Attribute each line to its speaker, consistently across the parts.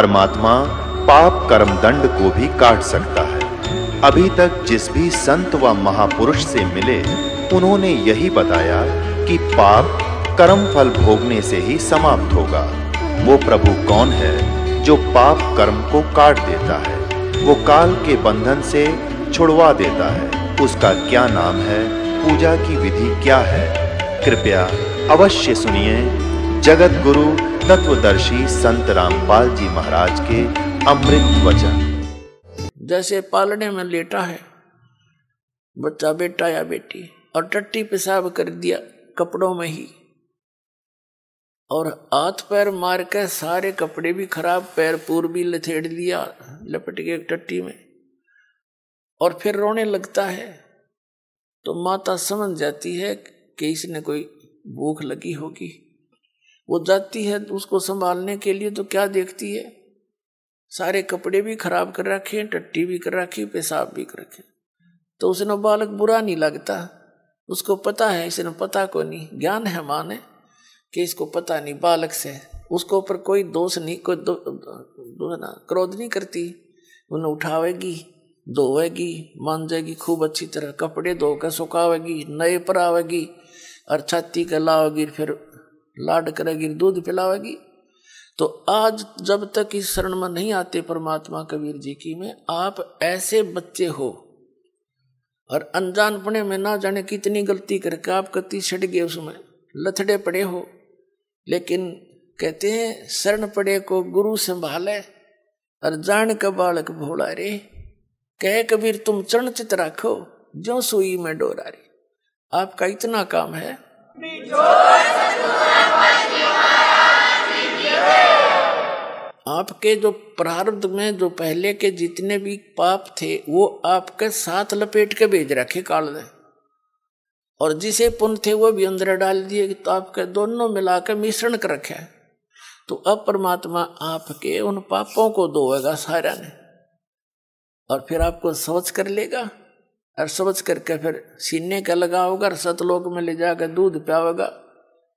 Speaker 1: परमात्मा पाप कर्म दंड को भी काट सकता है। अभी तक जिस भी संत व महापुरुष से मिले, उन्होंने यही बताया कि पाप कर्म फल भोगने से ही समाप्त होगा। वो प्रभु कौन है जो पाप कर्म को काट देता है, वो काल के बंधन से छुड़वा देता है। उसका क्या नाम है, पूजा की विधि क्या है? कृपया अवश्य सुनिए जगत गुरु तत्वदर्शी संत रामपाल जी महाराज के अमृत वचन।
Speaker 2: जैसे पालने में लेटा है बच्चा, बेटा या बेटी, और टट्टी पेशाब कर दिया कपड़ों में ही, और हाथ पैर मार के सारे कपड़े भी खराब, पैर पूर भी लथेड़ लिया लपट के एक टट्टी में, और फिर रोने लगता है, तो माता समझ जाती है कि इसने कोई भूख लगी होगी। वो जाती है उसको संभालने के लिए, तो क्या देखती है, सारे कपड़े भी खराब कर रखे, टट्टी भी कर रखी, पेशाब भी कर रखे। तो उसने बालक बुरा नहीं लगता, उसको पता है, इसने पता को नहीं, ज्ञान है माँ ने कि इसको पता नहीं बालक से, उसको ऊपर कोई दोष नहीं, कोई क्रोध नहीं करती। उन्हें उठावेगी, धोवेगी, मांजेगी खूब अच्छी तरह, कपड़े धोकर सुखावेगी, नए पर आवेगी, और छाती के लावेगी, फिर लाड करेगी, दूध पिलावेगी। तो आज जब तक इस शरण में नहीं आते परमात्मा कबीर जी की में, आप ऐसे बच्चे हो, और अनजानपने में ना जाने कितनी गलती करके आप कति छट गए, उसमें लथड़े पड़े हो। लेकिन कहते हैं शरण पड़े को गुरु संभाले, और जान का बालक भोला रे। कहे कबीर तुम चरण चित राखो, जो सुई में डोरा रे। आपका इतना काम है। आपके जो प्रारब्ध में जो पहले के जितने भी पाप थे, वो आपके साथ लपेट के भेज रखे काल ने, और जिसे पुण्य थे वो भी अंदर डाल दिए, तो आपके दोनों मिलाकर मिश्रण कर रखे है। तो अब परमात्मा आपके उन पापों को धोएगा सारा ने, और फिर आपको समझ कर लेगा, और समझ करके फिर सीने का लगाओगा, और सतलोक में ले जाकर दूध पियावेगा,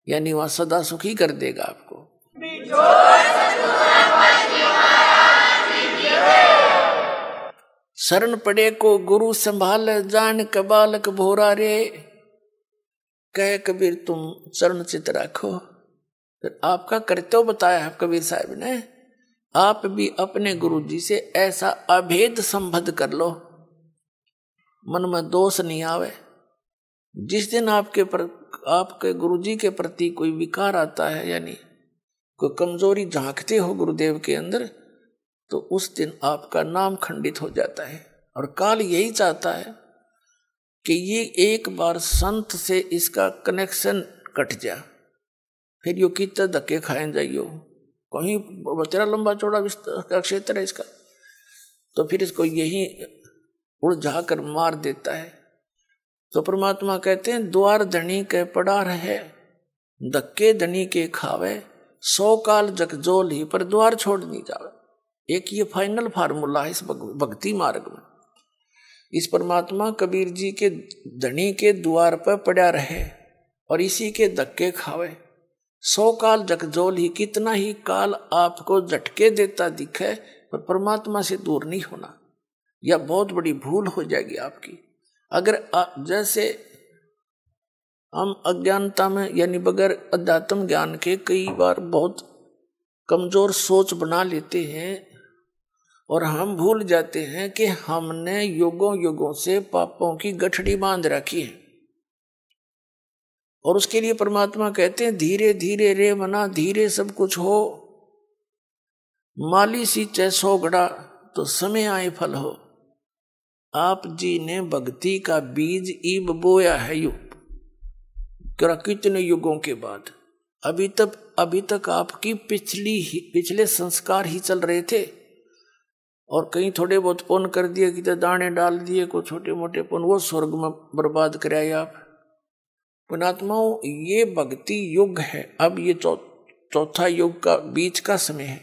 Speaker 2: यानी वहां सदा सुखी कर देगा आपको। शरण पड़े को गुरु संभाल, जान के बालक भोरा रे। कहे कबीर तुम चरण चित राखो। फिर आपका कर्तव्य बताया है कबीर साहब ने, आप भी अपने गुरु जी से ऐसा अभेद संबंध कर लो, मन में दोष नहीं आवे। जिस दिन आपके गुरु जी के प्रति कोई विकार आता है, यानी कोई कमजोरी झांकते हो गुरुदेव के अंदर, तो उस दिन आपका नाम खंडित हो जाता है। और काल यही चाहता है कि ये एक बार संत से इसका कनेक्शन कट जा, फिर यो कितने धक्के खाए जाइयो, कहीं तेरा लंबा चौड़ा का क्षेत्र है इसका, तो फिर इसको यही उलझा कर मार देता है। तो परमात्मा कहते हैं द्वार धनी के पड़ा रहे, धक्के धनी के खावे, 100 काल जगजोल ही पर द्वार छोड़ नहीं जावे। एक ये फाइनल फार्मूला है इस भक्ति मार्ग में। इस परमात्मा कबीर जी के धनी के द्वार पर पड़ा रहे और इसी के धक्के खावे, 100 काल जगजोल ही, कितना ही काल आपको झटके देता दिखे, पर परमात्मा से दूर नहीं होना, यह बहुत बड़ी भूल हो जाएगी आपकी। अगर जैसे हम अज्ञानता में, यानी बगैर अध्यात्म ज्ञान के कई बार बहुत कमजोर सोच बना लेते हैं, और हम भूल जाते हैं कि हमने युगों युगों से पापों की गठड़ी बांध रखी है। और उसके लिए परमात्मा कहते हैं धीरे धीरे रे मना, धीरे सब कुछ हो, माली सींचे 100 घड़ा तो समय आए फल हो। आप जी ने भक्ति का बीज ईब बोया है युग, कितने युगों के बाद। अभी तक आपकी पिछले संस्कार ही चल रहे थे, और कहीं थोड़े बहुत पुण्य कर दिए, कि दाने डाल दिए, कोई छोटे मोटे पुण्य, वो स्वर्ग में बर्बाद कराए आप। पुणात्माओं, ये भक्ति युग है। अब ये चौथा युग का बीच का समय है।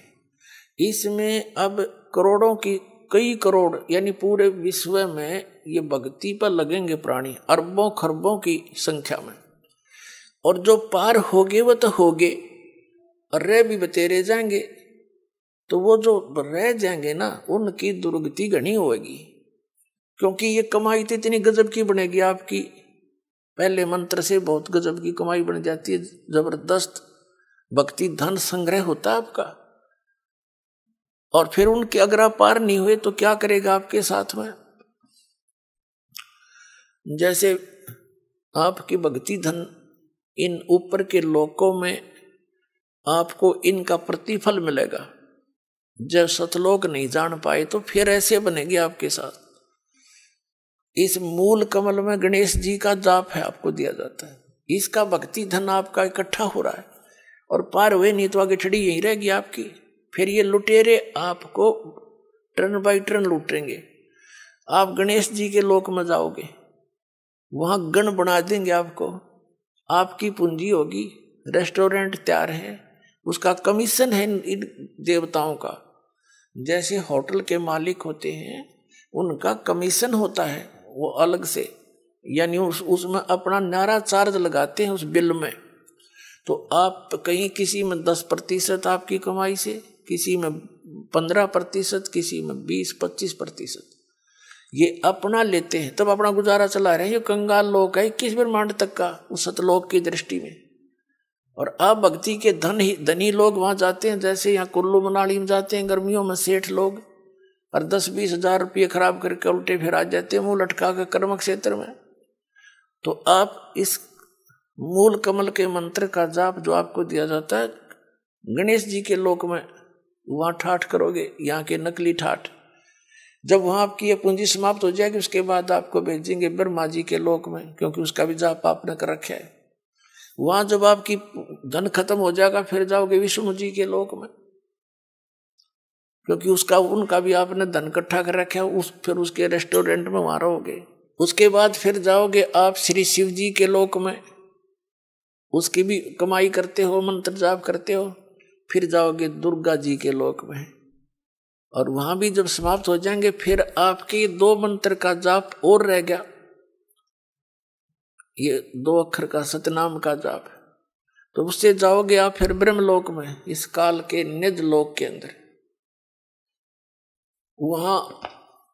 Speaker 2: इसमें अब करोड़ों की, कई करोड़, यानी पूरे विश्व में ये भक्ति पर लगेंगे प्राणी, अरबों खरबों की संख्या में। और जो पार होगे वो तो होगे, और रह भी बतेरे जाएंगे। तो वो जो रह जाएंगे ना उनकी दुर्गति घनी होगी, क्योंकि ये कमाई तो इतनी गजब की बनेगी आपकी, पहले मंत्र से बहुत गजब की कमाई बन जाती है, जबरदस्त भक्ति धन संग्रह होता है आपका। और फिर उनके अगर आप पार नहीं हुए तो क्या करेगा आपके साथ में? जैसे आपकी भक्ति धन इन ऊपर के लोकों में आपको इनका प्रतिफल मिलेगा, जब सतलोक नहीं जान पाए तो फिर ऐसे बनेगी आपके साथ। इस मूल कमल में गणेश जी का जाप है, आपको दिया जाता है, इसका भक्ति धन आपका इकट्ठा हो रहा है और पार हुए नहीं तो आगे छड़ी यही रहेगी आपकी। फिर ये लुटेरे आपको टर्न बाई टर्न लूटेंगे। आप गणेश जी के लोक में जाओगे, वहां गण बना देंगे आपको, आपकी पूंजी होगी, रेस्टोरेंट तैयार है, उसका कमीशन है इन देवताओं का। जैसे होटल के मालिक होते हैं उनका कमीशन होता है वो अलग से, यानी उसमें अपना नारा चार्ज लगाते हैं उस बिल में। तो आप कहीं किसी में 10% आपकी कमाई से, किसी में 15%, किसी में 20-25% ये अपना लेते हैं, तब अपना गुजारा चला रहे हैं। ये कंगाल लोग है 21 ब्रह्मांड तक का उस सतलोक की दृष्टि में। और आप भक्ति के धनी लोग वहां जाते हैं, जैसे यहाँ कुल्लू मनाली में जाते हैं गर्मियों में सेठ लोग, और 10-20 हजार रुपये खराब करके उल्टे फिर आ जाते हैं मुंह लटका के कर्म क्षेत्र में। तो आप इस मूल कमल के मंत्र का जाप जो आपको दिया जाता है गणेश जी के लोक में, वहां ठाठ करोगे, यहाँ के नकली ठाठ। जब वहां आपकी ये पूंजी समाप्त हो जाएगी उसके बाद आपको भेजेंगे ब्रह्मा जी के लोक में, क्योंकि उसका भी जाप आपने कर रखा है। वहां जब आपकी धन खत्म हो जाएगा फिर जाओगे विष्णु जी के लोक में, क्योंकि उनका भी आपने धन इकट्ठा कर रखा है, फिर उसके रेस्टोरेंट में वहां रहोगे। उसके बाद फिर जाओगे आप श्री शिव जी के लोक में, उसकी भी कमाई करते हो, मंत्र जाप करते हो। फिर जाओगे दुर्गा जी के लोक में, और वहां भी जब समाप्त हो जाएंगे फिर आपके 2 मंत्र का जाप और रह गया, ये 2 अक्षर का सतनाम का जाप। तो उससे जाओगे आप फिर ब्रह्मलोक में, इस काल के निज लोक के अंदर। वहां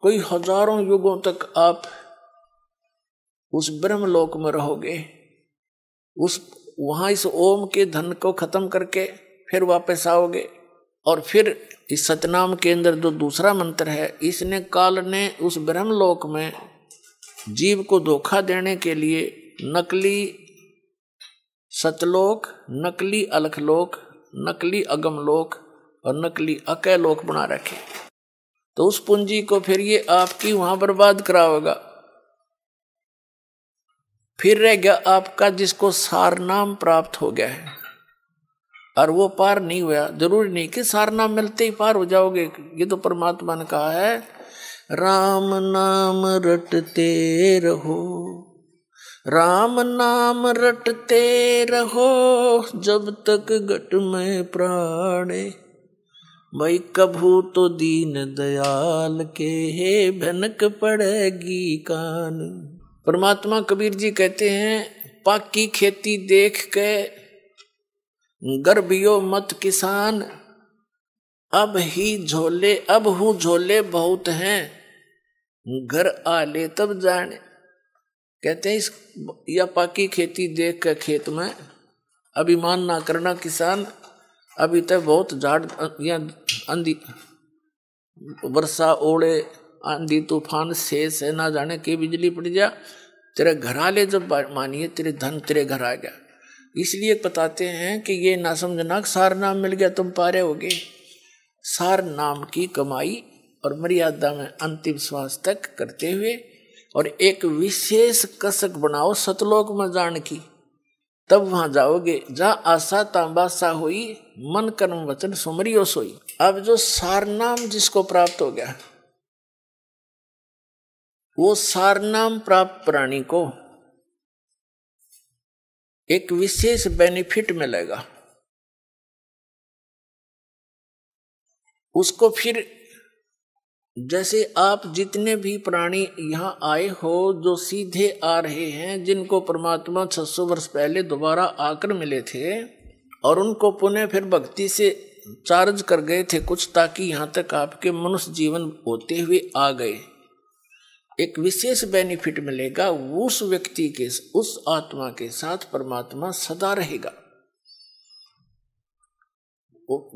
Speaker 2: कोई हजारों युगों तक आप उस ब्रह्मलोक में रहोगे। वहां इस ओम के धन को खत्म करके फिर वापस आओगे, और फिर इस सतनाम के अंदर जो दूसरा मंत्र है, इसने काल ने उस ब्रह्मलोक में जीव को धोखा देने के लिए नकली सतलोक, नकली अलखलोक, नकली अगमलोक और नकली अकैलोक बना रखे। तो उस पूंजी को फिर ये आपकी वहां बर्बाद कराओगा। फिर रह गया आपका जिसको सार नाम प्राप्त हो गया है और वो पार नहीं हुआ। जरूरी नहीं कि सार नाम मिलते ही पार हो जाओगे, ये तो परमात्मा ने कहा है राम नाम रटते रहो, राम नाम रटते रहो जब तक घट में प्राणे, भाई कभू तो दीन दयाल के भनक पड़ेगी कान। परमात्मा कबीर जी कहते हैं पाकी खेती देख के गर्भियो मत किसान, अब हूँ झोले बहुत हैं, घर आले तब जाने। कहते हैं या पाकी खेती देख के खेत में अभिमान ना करना किसान, अभी तक बहुत झाड़ या आंधी वर्षा ओले आंधी तूफान शेष है, ना जाने के बिजली पड़ जा, तेरे घर आले जब मानिए तेरे धन तेरे घर आ गया। इसलिए बताते हैं कि ये ना समझना सार नाम मिल गया तुम पारे होगे। सार नाम की कमाई और मर्यादा में अंतिम श्वास तक करते हुए, और एक विशेष कसक बनाओ सतलोक में जान की, तब वहां जाओगे जहाँ आशा तांबासा हुई, मन कर्म वचन सुमरियो सोई। अब जो सारनाम जिसको प्राप्त हो गया, वो सारनाम प्राप्त प्राणी को एक विशेष बेनिफिट मिलेगा। उसको फिर जैसे आप जितने भी प्राणी यहाँ आए हो जो सीधे आ रहे हैं, जिनको परमात्मा 600 वर्ष पहले दोबारा आकर मिले थे, और उनको पुनः फिर भक्ति से चार्ज कर गए थे कुछ, ताकि यहां तक आपके मनुष्य जीवन होते हुए आ गए, एक विशेष बेनिफिट मिलेगा, उस व्यक्ति के, उस आत्मा के साथ परमात्मा सदा रहेगा।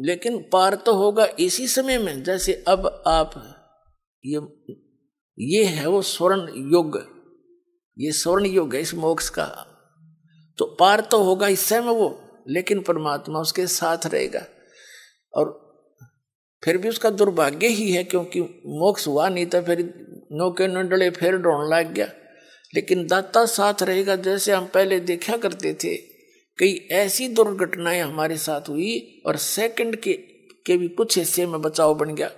Speaker 2: लेकिन पार तो होगा इसी समय में। जैसे अब आप ये है वो स्वर्ण युग, ये स्वर्ण युग है इस मोक्ष का, तो पार तो होगा इस समय वो, लेकिन परमात्मा उसके साथ रहेगा। और फिर भी उसका दुर्भाग्य ही है, क्योंकि मोक्ष हुआ नहीं था, फिर नौके नडले फिर ढोने लग गया। लेकिन दाता साथ रहेगा। जैसे हम पहले देखा करते थे, कई ऐसी दुर्घटनाएं हमारे साथ हुई और सेकंड के भी कुछ हिस्से में बचाव बन गया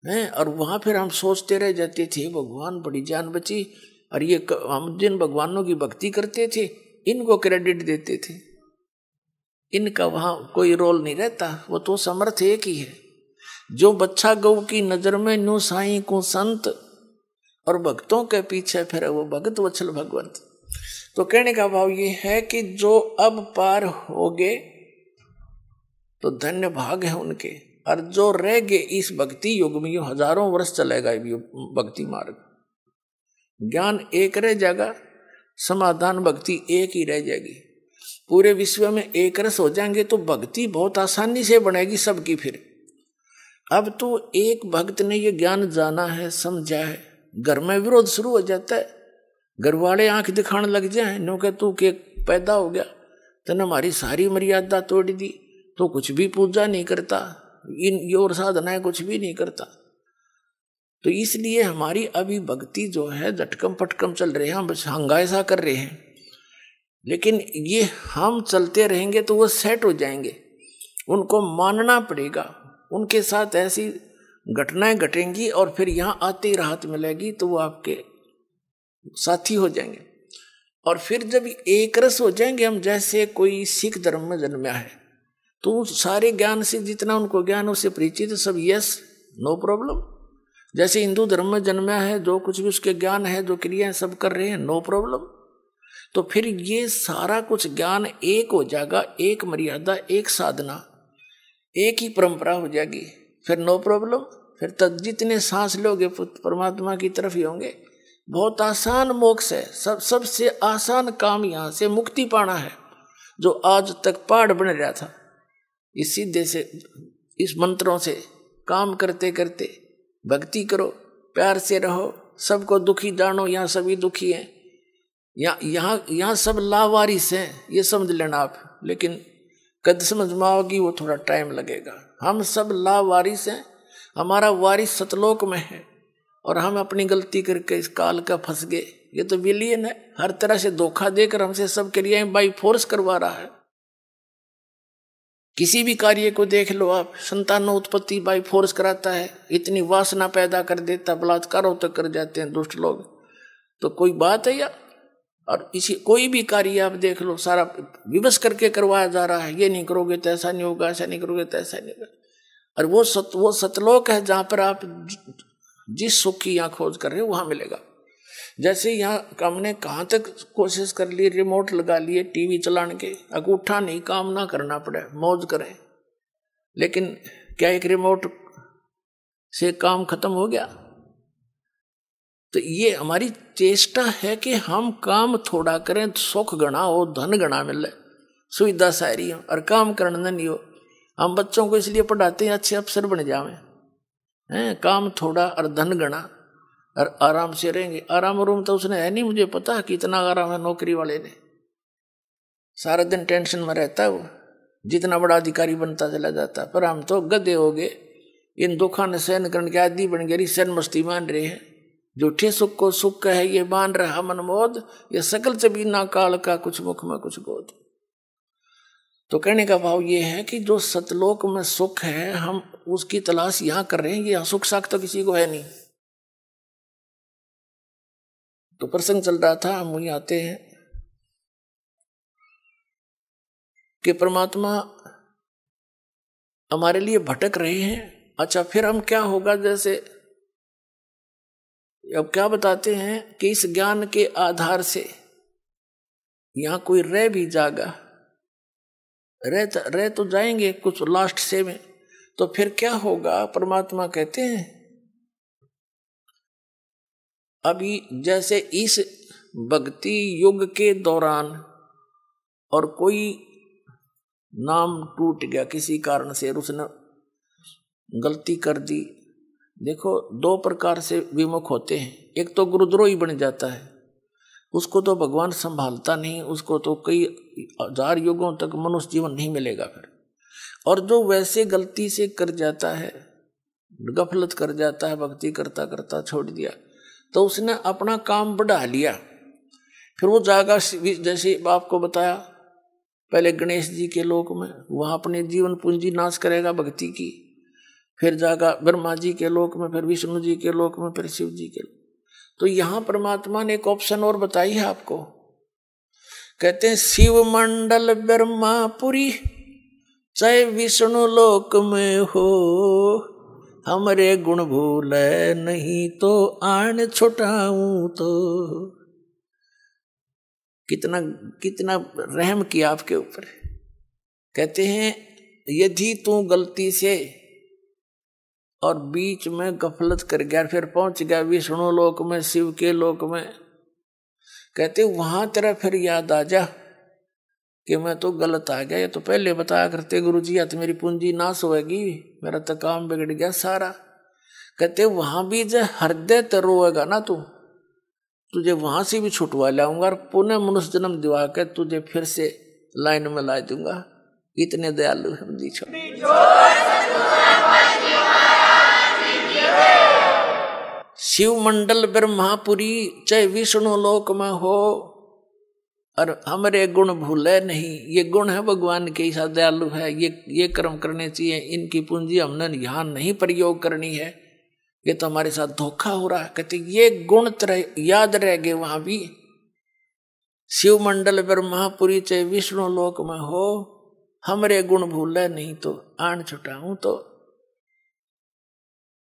Speaker 2: है, और वहां फिर हम सोचते रह जाते थे भगवान बड़ी जान बची। और ये हम जिन भगवानों की भक्ति करते थे इनको क्रेडिट देते थे, इनका वहां कोई रोल नहीं रहता, वो तो समर्थ एक ही है। जो बच्चा गौ की नजर में न्यू साई को संत, और भक्तों के पीछे फिर वो भगत वत्सल भगवंत। तो कहने का भाव ये है कि जो अब पार हो गए तो धन्य भाग है उनके, और जो रह गए इस भक्ति युग में, ये हजारों वर्ष चलेगा ये भक्ति मार्ग। ज्ञान एक रह जाएगा, समाधान भक्ति एक ही रह जाएगी। पूरे विश्व में एक रस हो जाएंगे तो भक्ति बहुत आसानी से बनेगी सबकी। फिर अब तो एक भक्त ने ये ज्ञान जाना है, समझा है, घर में विरोध शुरू हो जाता है, घर वाले आंख दिखाने लग जाए, नो के तू के पैदा हो गया, तूने हमारी सारी मर्यादा तोड़ दी, तो कुछ भी पूजा नहीं करता, इन और साधनाएं कुछ भी नहीं करता। तो इसलिए हमारी अभी भक्ति जो है झटकम पटकम चल रहे हैं, हम बस हंगासा कर रहे हैं। लेकिन ये हम चलते रहेंगे तो वो सेट हो जाएंगे, उनको मानना पड़ेगा, उनके साथ ऐसी घटनाएं घटेंगी और फिर यहाँ आते ही राहत मिलेगी, तो वो आपके साथी हो जाएंगे। और फिर जब एक रस हो जाएंगे हम, जैसे कोई सिख धर्म में जन्मा है तो सारे ज्ञान से जितना उनको ज्ञान उससे परिचित सब यस नो प्रॉब्लम। जैसे हिंदू धर्म में जन्मा है, जो कुछ भी उसके ज्ञान है, जो क्रियाएं सब कर रहे हैं, नो प्रॉब्लम। तो फिर ये सारा कुछ ज्ञान एक हो जाएगा, एक मर्यादा, एक साधना, एक ही परंपरा हो जाएगी, फिर नो प्रॉब्लम। फिर तक जितने सांस लोगे परमात्मा की तरफ ही होंगे। बहुत आसान मोक्ष है, सबसे आसान काम यहाँ से मुक्ति पाना है, जो आज तक पहाड़ बन रहा था। इस सीधे से इस मंत्रों से काम करते करते भक्ति करो, प्यार से रहो, सबको दुखी जानो, यहाँ सभी दुखी हैं, यहाँ सब लावारिस हैं, ये समझ लेना आप। लेकिन कद समझ में आओगी वो थोड़ा टाइम लगेगा। हम सब लावारिस हैं, हमारा वारिस सतलोक में है, और हम अपनी गलती करके इस काल का फंस गए। ये तो विलियन है, हर तरह से धोखा देकर हमसे सब क्रियाएं बाई फोर्स करवा रहा है। किसी भी कार्य को देख लो आप, संतानों उत्पत्ति बाई फोर्स कराता है, इतनी वासना पैदा कर देता, बलात्कारों तक कर जाते हैं दुष्ट लोग। तो कोई बात है या? और इसी कोई भी कार्य आप देख लो, सारा विवश करके करवाया जा रहा है, ये नहीं करोगे तो ऐसा नहीं होगा, ऐसा नहीं करोगे तो ऐसा नहीं होगा। और वो सतलोक है जहाँ पर आप जिस सुख की यहाँ खोज कर रहे हो वहाँ मिलेगा। जैसे यहाँ हमने कहाँ तक कोशिश कर ली, रिमोट लगा लिए टीवी चलाने के, अंगूठा नहीं, काम ना करना पड़े, मौज करें। लेकिन क्या एक रिमोट से काम खत्म हो गया? तो ये हमारी चेष्टा है कि हम काम थोड़ा करें, सुख गणा हो, धन गणा मिले, सुविधा सारी हो, और काम करना नहीं हो। हम बच्चों को इसलिए पढ़ाते हैं अच्छे अफसर बन जावे हैं, काम थोड़ा और धन गणा, और आराम से रहेंगे। आराम रूम तो उसने है नहीं, मुझे पता है कितना आराम है नौकरी वाले ने, सारा दिन टेंशन में रहता है वो, जितना बड़ा अधिकारी बनता चला जाता। पर हम तो गधे हो गए, इन दुखों ने सहन करने के आदि बन गए, सहन मस्ती मान रहे हैं। झूठे सुख को सुख है ये मान रहा मनमोद, ये सकल से बिना काल का कुछ मुख में कुछ गोद। तो कहने का भाव ये है कि जो सतलोक में सुख है, हम उसकी तलाश यहाँ कर रहे हैं। ये सुख साख तो किसी को है नहीं। तो प्रसंग चल रहा था, हम वहीं आते हैं कि परमात्मा हमारे लिए भटक रहे हैं। अच्छा, फिर हम क्या होगा? जैसे अब क्या बताते हैं कि इस ज्ञान के आधार से यहाँ कोई रह भी जागा, रह तो जाएंगे कुछ लास्ट से में, तो फिर क्या होगा? परमात्मा कहते हैं अभी जैसे इस भक्ति युग के दौरान और कोई नाम टूट गया किसी कारण से, उसने गलती कर दी, देखो दो प्रकार से विमुख होते हैं। एक तो गुरुद्रोही बन जाता है, उसको तो भगवान संभालता नहीं, उसको तो कई हजार युगों तक मनुष्य जीवन नहीं मिलेगा फिर। और जो वैसे गलती से कर जाता है, गफलत कर जाता है, भक्ति करता करता छोड़ दिया, तो उसने अपना काम बढ़ा लिया, फिर वो जाएगा जैसे आपको बताया पहले गणेश जी के लोक में, वहां अपने जीवन पूंजी नाश करेगा भक्ति की, फिर जाएगा ब्रह्मा जी के लोक में, फिर विष्णु जी के लोक में, फिर शिव जी के लोक। तो यहां परमात्मा ने एक ऑप्शन और बताई है आपको, कहते हैं शिव मंडल ब्रह्मापुरी चाहे विष्णु लोक में हो, हमरे गुण भूले नहीं तो आन छुटाऊं तो। कितना कितना रहम किया आपके ऊपर। कहते हैं यदि तू गलती से और बीच में गफलत कर गया, फिर पहुंच गया विष्णु लोक में, शिव के लोक में, कहते वहां तेरा फिर याद आ जा कि मैं तो गलत आ गया, ये तो पहले बताया करते गुरुजी, या तो मेरी पूंजी नाश होएगी, मेरा तो काम बिगड़ गया सारा। कहते वहां भी जो हृदय तो रोएगा ना तू, तुझे वहां से भी छुटवा लाऊंगा और पुनः मनुष्य जन्म दिवा के तुझे फिर से लाइन में ला दूंगा। इतने दयालु हम जी छो। शिव मंडल ब्रह्मापुरी चाहे विष्णु लोक में हो, और हमारे गुण भूले नहीं। ये गुण है भगवान के, ऐसा दयालु है, ये कर्म करने चाहिए, इनकी पूंजी हमने यहाँ नहीं प्रयोग करनी है, ये तो हमारे साथ धोखा हो रहा है। कहते ये गुण तरह याद रह गए वहां भी। शिव मंडल ब्रह्मापुरी चाहे विष्णु लोक में हो, हमरे गुण भूले नहीं तो आन छुटाऊं तो।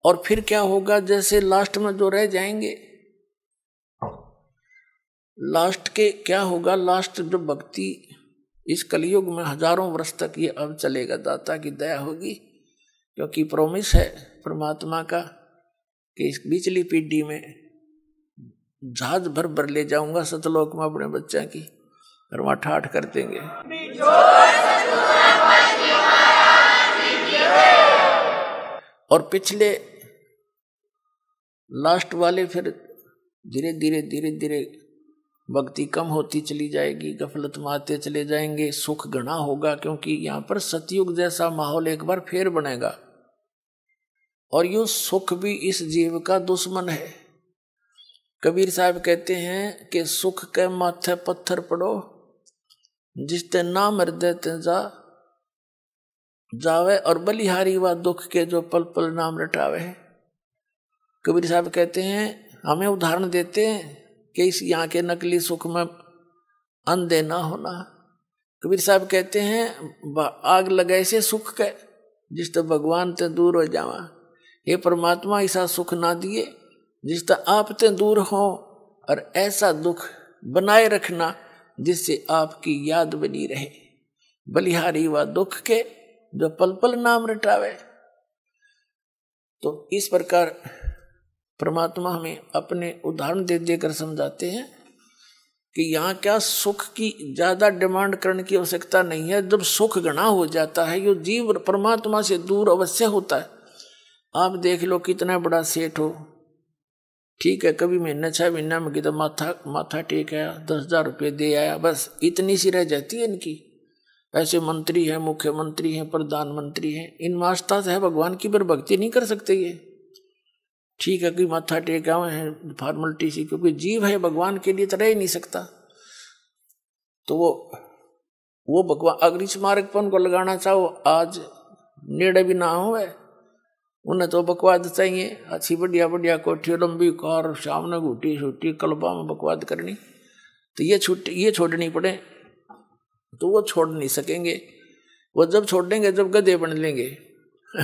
Speaker 2: और फिर क्या होगा? जैसे लास्ट में जो रह जाएंगे, लास्ट के क्या होगा? लास्ट जो भक्ति इस कलयुग में हजारों वर्ष तक ये अब चलेगा, दाता की दया होगी, क्योंकि प्रॉमिस है परमात्मा का कि इस पिछली पीढ़ी में जहाज भर भर ले जाऊंगा सतलोक में अपने बच्चा की, और वहां ठाठ कर देंगे। और पिछले लास्ट वाले फिर धीरे धीरे धीरे धीरे भक्ति कम होती चली जाएगी, गफलत में आते चले जाएंगे, सुख घना होगा, क्योंकि यहाँ पर सतयुग जैसा माहौल एक बार फिर बनेगा। और यूं सुख भी इस जीव का दुश्मन है। कबीर साहब कहते हैं कि सुख के माथे पत्थर पड़ो, जिसते नाम हृदय ते जावे, और बलिहारी व दुख के जो पल पल नाम रटावे। कबीर साहब कहते हैं, हमें उदाहरण देते हैं कि इस यहाँ के नकली सुख में अंधे ना होना। कबीर साहब कहते हैं आग लगाए से सुख के, जिस तो भगवान ते दूर हो जावा। ये परमात्मा ऐसा सुख ना दिए जिस तो आप ते दूर हो, और ऐसा दुख बनाए रखना जिससे आपकी याद बनी रहे। बलिहारी व दुख के जो पल पल नाम रटावे। तो इस प्रकार परमात्मा हमें अपने उदाहरण दे देकर समझाते हैं कि यहाँ क्या सुख की ज्यादा डिमांड करने की आवश्यकता नहीं है। जब सुख घना हो जाता है, ये जीव परमात्मा से दूर अवश्य होता है। आप देख लो कितना बड़ा सेठ हो, ठीक है, कभी महीने 6 महीना में तो माथा टेक आया, 10,000 रुपये दे आया, बस इतनी सी रह जाती है इनकी। ऐसे मंत्री हैं, मुख्यमंत्री हैं, प्रधानमंत्री हैं, इन मास्ता से है भगवान की पर भक्ति नहीं कर सकते ये। ठीक है कि माथा टेका हुए हैं फॉर्मेलिटी सी, क्योंकि जीव है भगवान के लिए तो रह ही नहीं सकता। तो वो भगवान अगर इस मार्ग पर उनको लगाना चाहो, आज नेड़े भी ना हो, उन्हें तो बकवाद चाहिए, अच्छी बढ़िया बढ़िया कोठी, लंबी कार, सामने घूटी छुट्टी, कलबा में बकवाद करनी, तो ये छोड़नी पड़े, तो वो छोड़ नहीं सकेंगे। वो जब छोड़ देंगे जब गधे बन लेंगे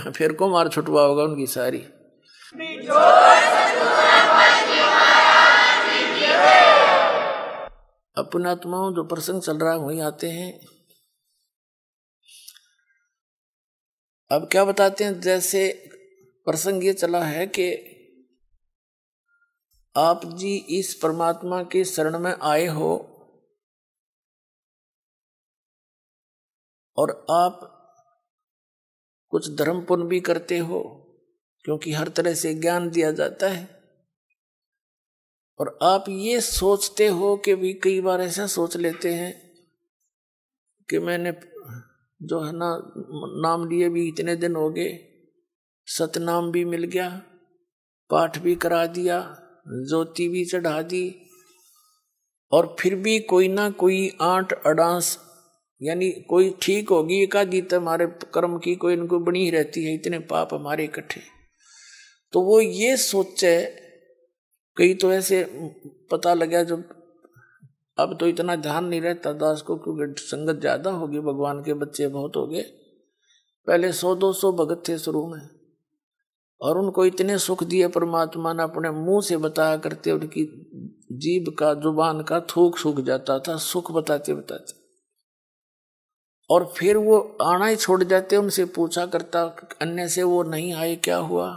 Speaker 2: फिर को मार छुटवा होगा उनकी सारी। अपनात्माओं जो प्रसंग चल रहा है वहीं आते हैं। अब क्या बताते हैं, जैसे प्रसंग ये चला है कि आप जी इस परमात्मा के शरण में आए हो और आप कुछ धर्म पुण्य भी करते हो, क्योंकि हर तरह से ज्ञान दिया जाता है। और आप ये सोचते हो कि भी कई बार ऐसा सोच लेते हैं कि मैंने जो है ना नाम लिए भी इतने दिन हो गए, सतनाम भी मिल गया, पाठ भी करा दिया, ज्योति भी चढ़ा दी, और फिर भी कोई ना कोई आंट अड़ांस, यानी कोई ठीक होगी एकादीत हमारे कर्म की कोई इनको बनी ही रहती है, इतने पाप हमारे इकट्ठे। तो वो ये सोचे, कई तो ऐसे पता लगा जब अब तो इतना ध्यान नहीं रहता दास को, क्योंकि संगत ज्यादा होगी, भगवान के बच्चे बहुत हो गए। पहले 100-200 भगत थे शुरू में, और उनको इतने सुख दिए परमात्मा ने, अपने मुंह से बताया करते, उनकी जीभ का जुबान का थूक सूख जाता था सुख बताते बताते। और फिर वो आना ही छोड़ जाते, उनसे पूछा करता अन्य से वो नहीं आए क्या हुआ,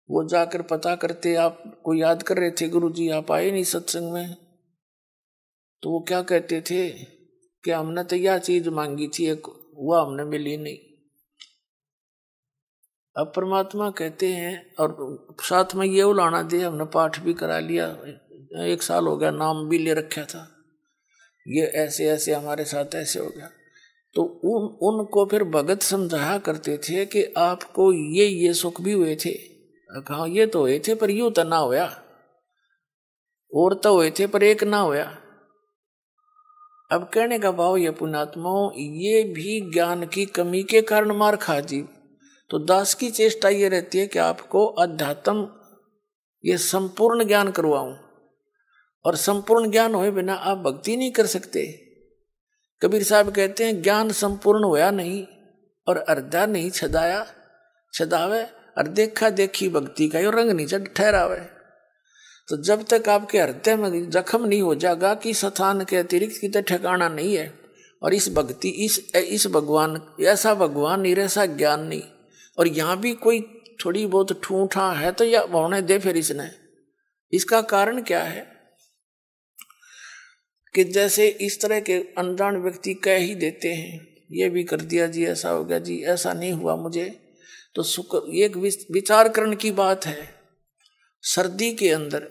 Speaker 2: वो जाकर पता करते आपको याद कर रहे थे गुरु जी, आप आए नहीं सत्संग में। तो वो क्या कहते थे कि हमने तो यह चीज मांगी थी एक, वह हमने मिली नहीं। अब परमात्मा कहते हैं, और साथ में ये उलाना दे, हमने पाठ भी करा लिया, 1 साल हो गया, नाम भी ले रखा था, ये ऐसे ऐसे हमारे साथ ऐसे हो गया। तो उनको फिर भगत समझाया करते थे कि आपको ये सुख भी हुए थे। कहा ये तो हुए थे पर यूं तो ना होया, और तो हुए थे पर एक ना होया। अब कहने का भाव ये पुण्यात्माओं, ये भी ज्ञान की कमी के कारण मार खा जी। तो दास की चेष्टा ये रहती है कि आपको अध्यात्म ये संपूर्ण ज्ञान करवाऊं, और संपूर्ण ज्ञान होए बिना आप भक्ति नहीं कर सकते। कबीर साहब कहते हैं ज्ञान संपूर्ण होया नहीं और अर्धा नहीं छदाया छदावे, और देखा देखी भक्ति का यो रंग नहीं चढ़ ठहरावे। तो जब तक आपके हृदय में जख्म नहीं हो जाएगा कि स्थान के अतिरिक्त कितने ठिकाना नहीं है, और इस भक्ति इस भगवान ऐसा भगवान नहीं, ऐसा ज्ञान नहीं, और यहाँ भी कोई थोड़ी बहुत ठूठा है तो या होने दे फिर इसने। इसका कारण क्या है कि जैसे इस तरह के अनजान व्यक्ति कह ही देते हैं, ये भी कर दिया जी, ऐसा हो गया जी, ऐसा नहीं हुआ मुझे। तो एक विचार करने की बात है। सर्दी के अंदर,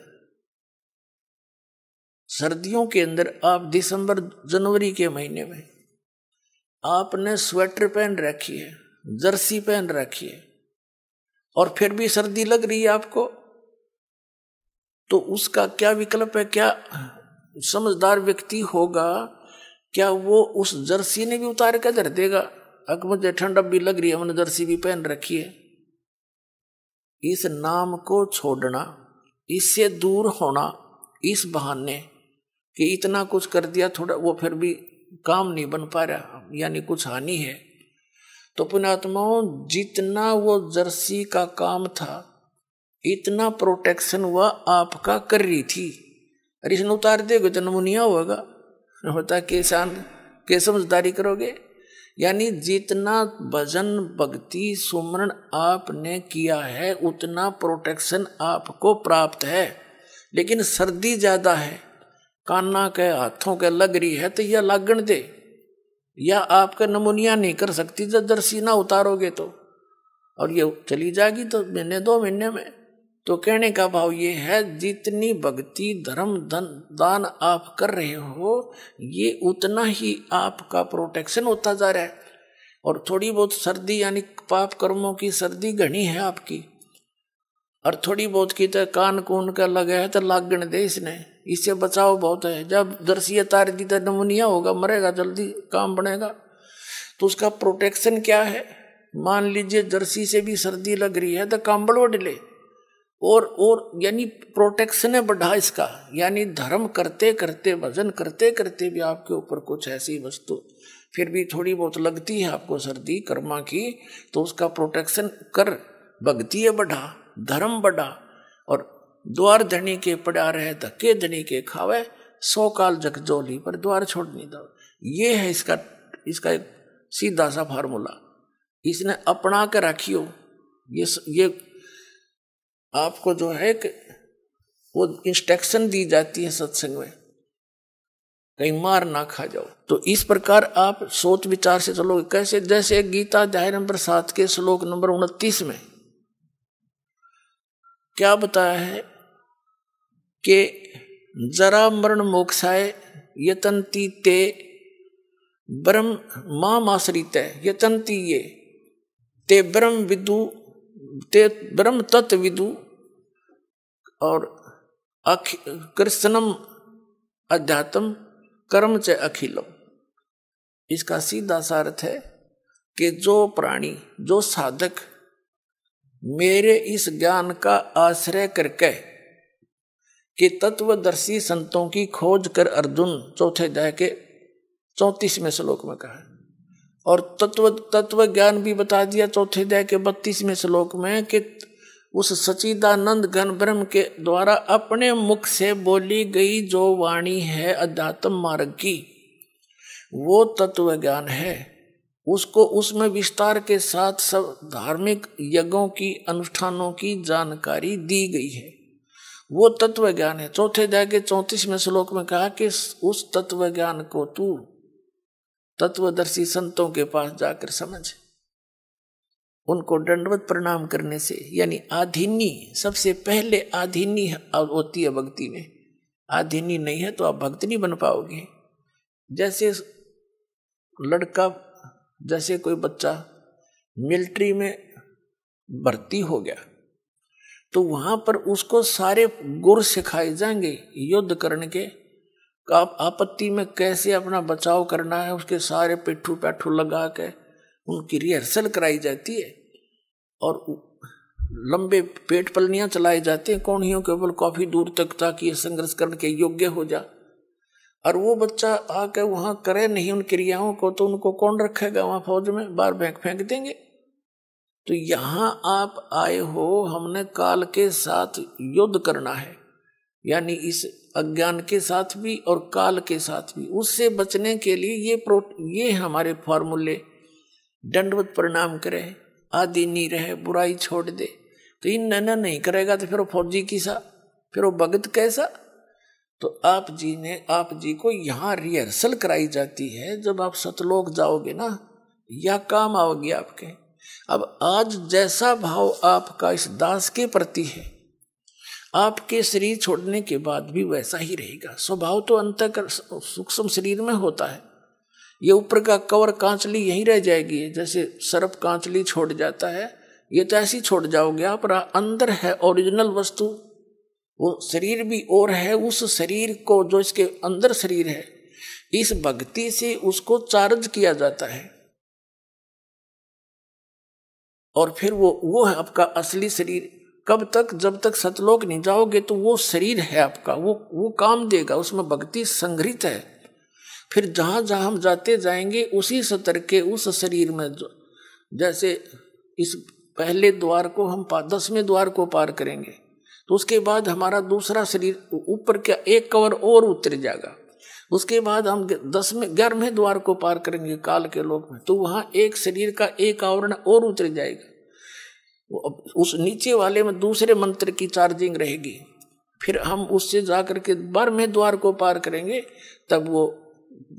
Speaker 2: सर्दियों के अंदर आप दिसंबर जनवरी के महीने में आपने स्वेटर पहन रखी है, जर्सी पहन रखी है, और फिर भी सर्दी लग रही है आपको, तो उसका क्या विकल्प है? क्या समझदार व्यक्ति होगा, क्या वो उस जर्सी ने भी उतार कर धर देगा? अगर मुझे ठंड भी लग रही है, मैंने जर्सी भी पहन रखी है। इस नाम को छोड़ना, इससे दूर होना, इस बहाने कि इतना कुछ कर दिया थोड़ा, वो फिर भी काम नहीं बन पा रहा, यानी कुछ हानि है। तो पुण्यात्माओं, जितना वो जर्सी का काम था, इतना प्रोटेक्शन वह आपका कर रही थी। अरे इसने उतार देगा तो नमूनिया होगा, होता के समझदारी करोगे। यानी जितना भजन भक्ति सुमरण आपने किया है, उतना प्रोटेक्शन आपको प्राप्त है। लेकिन सर्दी ज्यादा है, काना के हाथों के लग रही है, तो यह लागण दे, या आपका नमूनिया नहीं कर सकती जब जर्सी ना उतारोगे तो, और ये चली जाएगी तो महीने 2 महीने में। तो कहने का भाव ये है, जितनी भक्ति धर्म दान आप कर रहे हो, ये उतना ही आपका प्रोटेक्शन होता जा रहा है। और थोड़ी बहुत सर्दी, यानी पाप कर्मों की सर्दी घनी है आपकी, और थोड़ी बहुत की तो कान कून का लगा है तो लागण दे इसने, इससे बचाव बहुत है। जब जर्सी तार दी तो नमूनिया होगा, मरेगा जल्दी, काम बनेगा। तो उसका प्रोटेक्शन क्या है? मान लीजिए जर्सी से भी सर्दी लग रही है तो कंबल ओढ़ ले, और यानी प्रोटेक्शन है बढ़ा इसका। यानी धर्म करते करते, भजन करते करते भी आपके ऊपर कुछ ऐसी वस्तु फिर भी थोड़ी बहुत लगती है आपको सर्दी कर्मा की, तो उसका प्रोटेक्शन कर, भक्ति है बढ़ा, धर्म बढ़ा। और द्वार धनी के पड़ा रहे, धक्के धनी के खावे, 100 काल जग जोली पर द्वार छोड़ नहीं दो। ये है इसका एक सीधा सा फार्मूला। इसने अपना के रखियो। ये आपको जो है कि वो इंस्ट्रक्शन दी जाती है सत्संग में, कहीं मार ना खा जाओ। तो इस प्रकार आप सोच विचार से चलोगे। कैसे? जैसे गीता अध्याय नंबर 7 के श्लोक नंबर 29 में क्या बताया है कि जरा मरण मोक्षाय यतन्ति ते ब्रह्म मामाश्रित यतन्ति ये ते ब्रह्म विदु ते ब्रह्म तत्व विदु और कृष्णम अध्यात्म कर्म च अखिलम। इसका सीधा सा अर्थ है कि जो प्राणी, जो साधक मेरे इस ज्ञान का आश्रय करके कि तत्वदर्शी संतों की खोज कर अर्जुन, चौथे अध्याय के 34वें श्लोक में कहा, और तत्व ज्ञान भी बता दिया चौथे अध्याय के 32वें श्लोक में कि उस सच्चिदानंद घन ब्रह्म के द्वारा अपने मुख से बोली गई जो वाणी है अध्यात्म मार्ग की, वो तत्व ज्ञान है। उसको उसमें विस्तार के साथ सब धार्मिक यज्ञों की, अनुष्ठानों की जानकारी दी गई है। वो तत्व ज्ञान है। चौथे अध्याय के 34वें श्लोक में कहा कि उस तत्व ज्ञान को तू तत्वदर्शी संतों के पास जाकर समझ। उनको दंडवत प्रणाम करने से, यानी आधीनी, सबसे पहले आधीनी होती है भक्ति में। आधीनी नहीं है तो आप भक्त नहीं बन पाओगे। जैसे लड़का, जैसे कोई बच्चा मिलिट्री में भर्ती हो गया तो वहां पर उसको सारे गुर सिखाए जाएंगे युद्ध करने के, आपत्ति में कैसे अपना बचाव करना है, उसके सारे पिट्ठू पैठू लगा के उनकी रिहर्सल कराई जाती है और लंबे पेट पलनियां चलाई जाती हैं कोणियों के ऊपर काफी दूर तक, ताकि संघर्ष करने के योग्य हो जा। और वो बच्चा आके वहां करे नहीं उन क्रियाओं को, तो उनको कौन रखेगा वहां फौज में? बाहर फेंक देंगे। तो यहाँ आप आए हो, हमने काल के साथ युद्ध करना है, यानी इस अज्ञान के साथ भी और काल के साथ भी। उससे बचने के लिए ये हमारे फॉर्मूले, दंडवत प्रणाम करे, आदीनी रहे, बुराई छोड़ दे। तो इन नैना नहीं करेगा तो फिर वो फौजी किसा, फिर वो भगत कैसा? तो आप जी को यहाँ रिहर्सल कराई जाती है। जब आप सतलोक जाओगे ना, यह काम आओगे आपके। अब आज जैसा भाव आपका इस दास के प्रति है, आपके शरीर छोड़ने के बाद भी वैसा ही रहेगा। स्वभाव तो अंतः सूक्ष्म शरीर में होता है। ये ऊपर का कवर कांचली यहीं रह जाएगी, जैसे सर्प कांचली छोड़ जाता है, ये तो ऐसी छोड़ जाओगे आप। अंदर है ओरिजिनल वस्तु, वो शरीर भी और है। उस शरीर को, जो इसके अंदर शरीर है, इस भक्ति से उसको चार्ज किया जाता है और फिर वो है आपका असली शरीर। कब तक? जब तक सतलोक नहीं जाओगे तो वो शरीर है आपका, वो काम देगा, उसमें भक्ति संग्रहित है। फिर जहाँ जहाँ हम जाते जाएंगे उसी स्तर के उस शरीर में, जैसे इस पहले द्वार को हम 10वें द्वार को पार करेंगे तो उसके बाद हमारा दूसरा शरीर ऊपर क्या एक कवर और उतर जाएगा। उसके बाद हम 11वें द्वार को पार करेंगे काल के लोक में, तो वहाँ एक शरीर का एक आवरण और उतर जाएगा। उस नीचे वाले में दूसरे मंत्र की चार्जिंग रहेगी। फिर हम उससे जाकर के 12वें द्वार को पार करेंगे, तब वो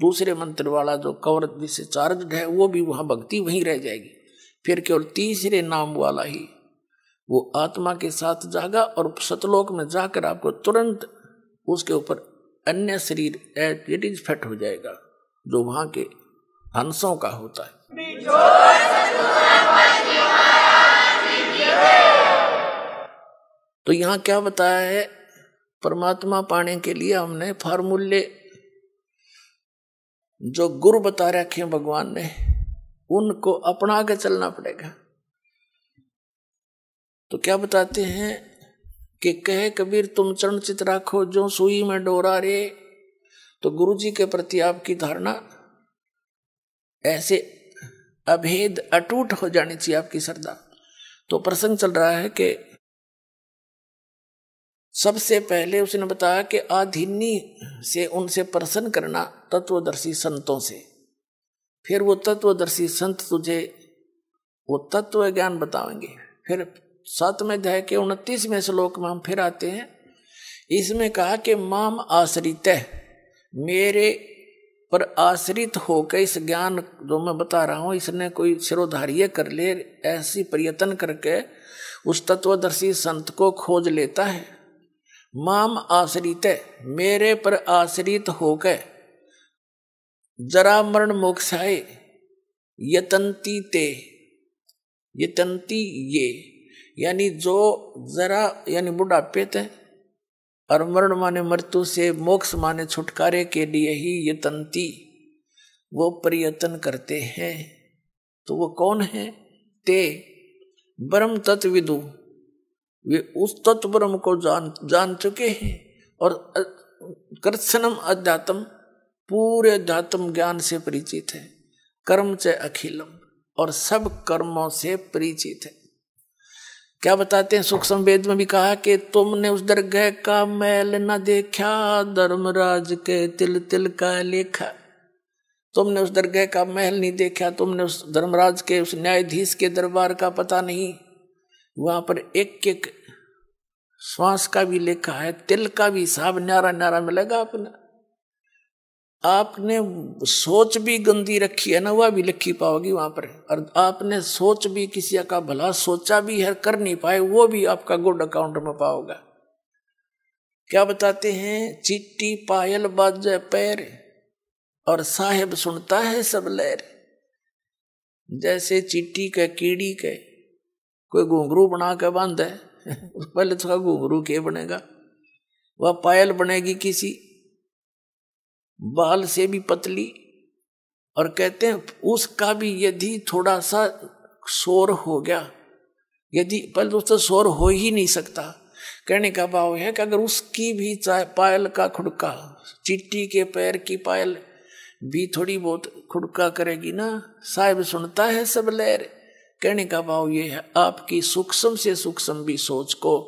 Speaker 2: दूसरे मंत्र वाला जो कवर जिससे चार्ज है वो भी वहाँ भक्ति वहीं रह जाएगी। फिर केवल तीसरे नाम वाला ही वो आत्मा के साथ जागा और सतलोक में जाकर आपको तुरंत उसके ऊपर अन्य शरीर एट इट इज फिट हो जाएगा, जो वहाँ के हंसों का होता है। तो यहाँ क्या बताया है? परमात्मा पाने के लिए हमने फार्मूले जो गुरु बता रखे हैं भगवान ने, उनको अपना के चलना पड़ेगा। तो क्या बताते हैं कि कहे कबीर तुम चरण चित राखो जो सुई में डोरा रे। तो गुरु जी के प्रति आपकी धारणा ऐसे अभेद अटूट हो जानी चाहिए, आपकी श्रद्धा। तो प्रसंग चल रहा है कि सबसे पहले उसने बताया कि आधीनी से उनसे प्रसन्न करना तत्वदर्शी संतों से। फिर वो तत्वदर्शी संत तुझे वो तत्व ज्ञान बताएंगे। फिर 7वें अध्याय के 29वें श्लोक में हम फिर आते हैं। इसमें कहा कि माम आश्रित है, मेरे पर आश्रित होकर इस ज्ञान जो मैं बता रहा हूं इसने कोई शिरोधार्य कर ले, ऐसी प्रयत्न करके उस तत्वदर्शी संत को खोज लेता है। माम आश्रित है, मेरे पर आश्रित होकर जरा मरण मोक्षाय यतंती ते, यतंती ये यानी जो जरा यानी बुढ़ापे थे और मरण माने मृत्यु से, मोक्ष माने छुटकारे के लिए ही ये तंती वो प्रयत्न करते हैं। तो वो कौन है? ते ब्रह्म तत्विदु, वे उस तत्व ब्रह्म को जान चुके हैं और कृत्स्नम अध्यात्म, पूरे अध्यात्म ज्ञान से परिचित है। कर्म च अखिलम, और सब कर्मों से परिचित है। क्या बताते हैं? सूक्ष्म वेद में भी कहा कि तुमने उस दरगाह का मैल न देखा, धर्मराज के तिल तिल का लेखा। तुमने उस दरगाह का महल नहीं देखा, तुमने उस धर्मराज के उस न्यायाधीश के दरबार का पता नहीं। वहां पर एक एक श्वास का भी लेखा है, तिल का भी हिसाब न्यारा न्यारा मिलेगा। आपने सोच भी गंदी रखी है ना, वह भी लिखी पाओगी वहां पर। और आपने सोच भी किसी का भला सोचा भी है, कर नहीं पाए, वो भी आपका गुड अकाउंट में पाओगा। क्या बताते हैं? चिट्टी पायल बाजे पैर और साहेब सुनता है सब लहर। जैसे चिट्टी के कीड़ी के कोई घुंघरू बना के बांध है, पहले तो घुंघरू के बनेगा, वह पायल बनेगी किसी बाल से भी पतली। और कहते हैं उसका भी यदि थोड़ा सा शोर हो गया, यदि पहले तो उससे शोर हो ही नहीं सकता। कहने का भाव है कि अगर उसकी भी चाहे पायल का खुड़का, चिट्टी के पैर की पायल भी थोड़ी बहुत खुड़का करेगी ना, साहिब सुनता है सब लहर। कहने का भाव ये है, आपकी सूक्ष्म से सूक्ष्म भी सोच को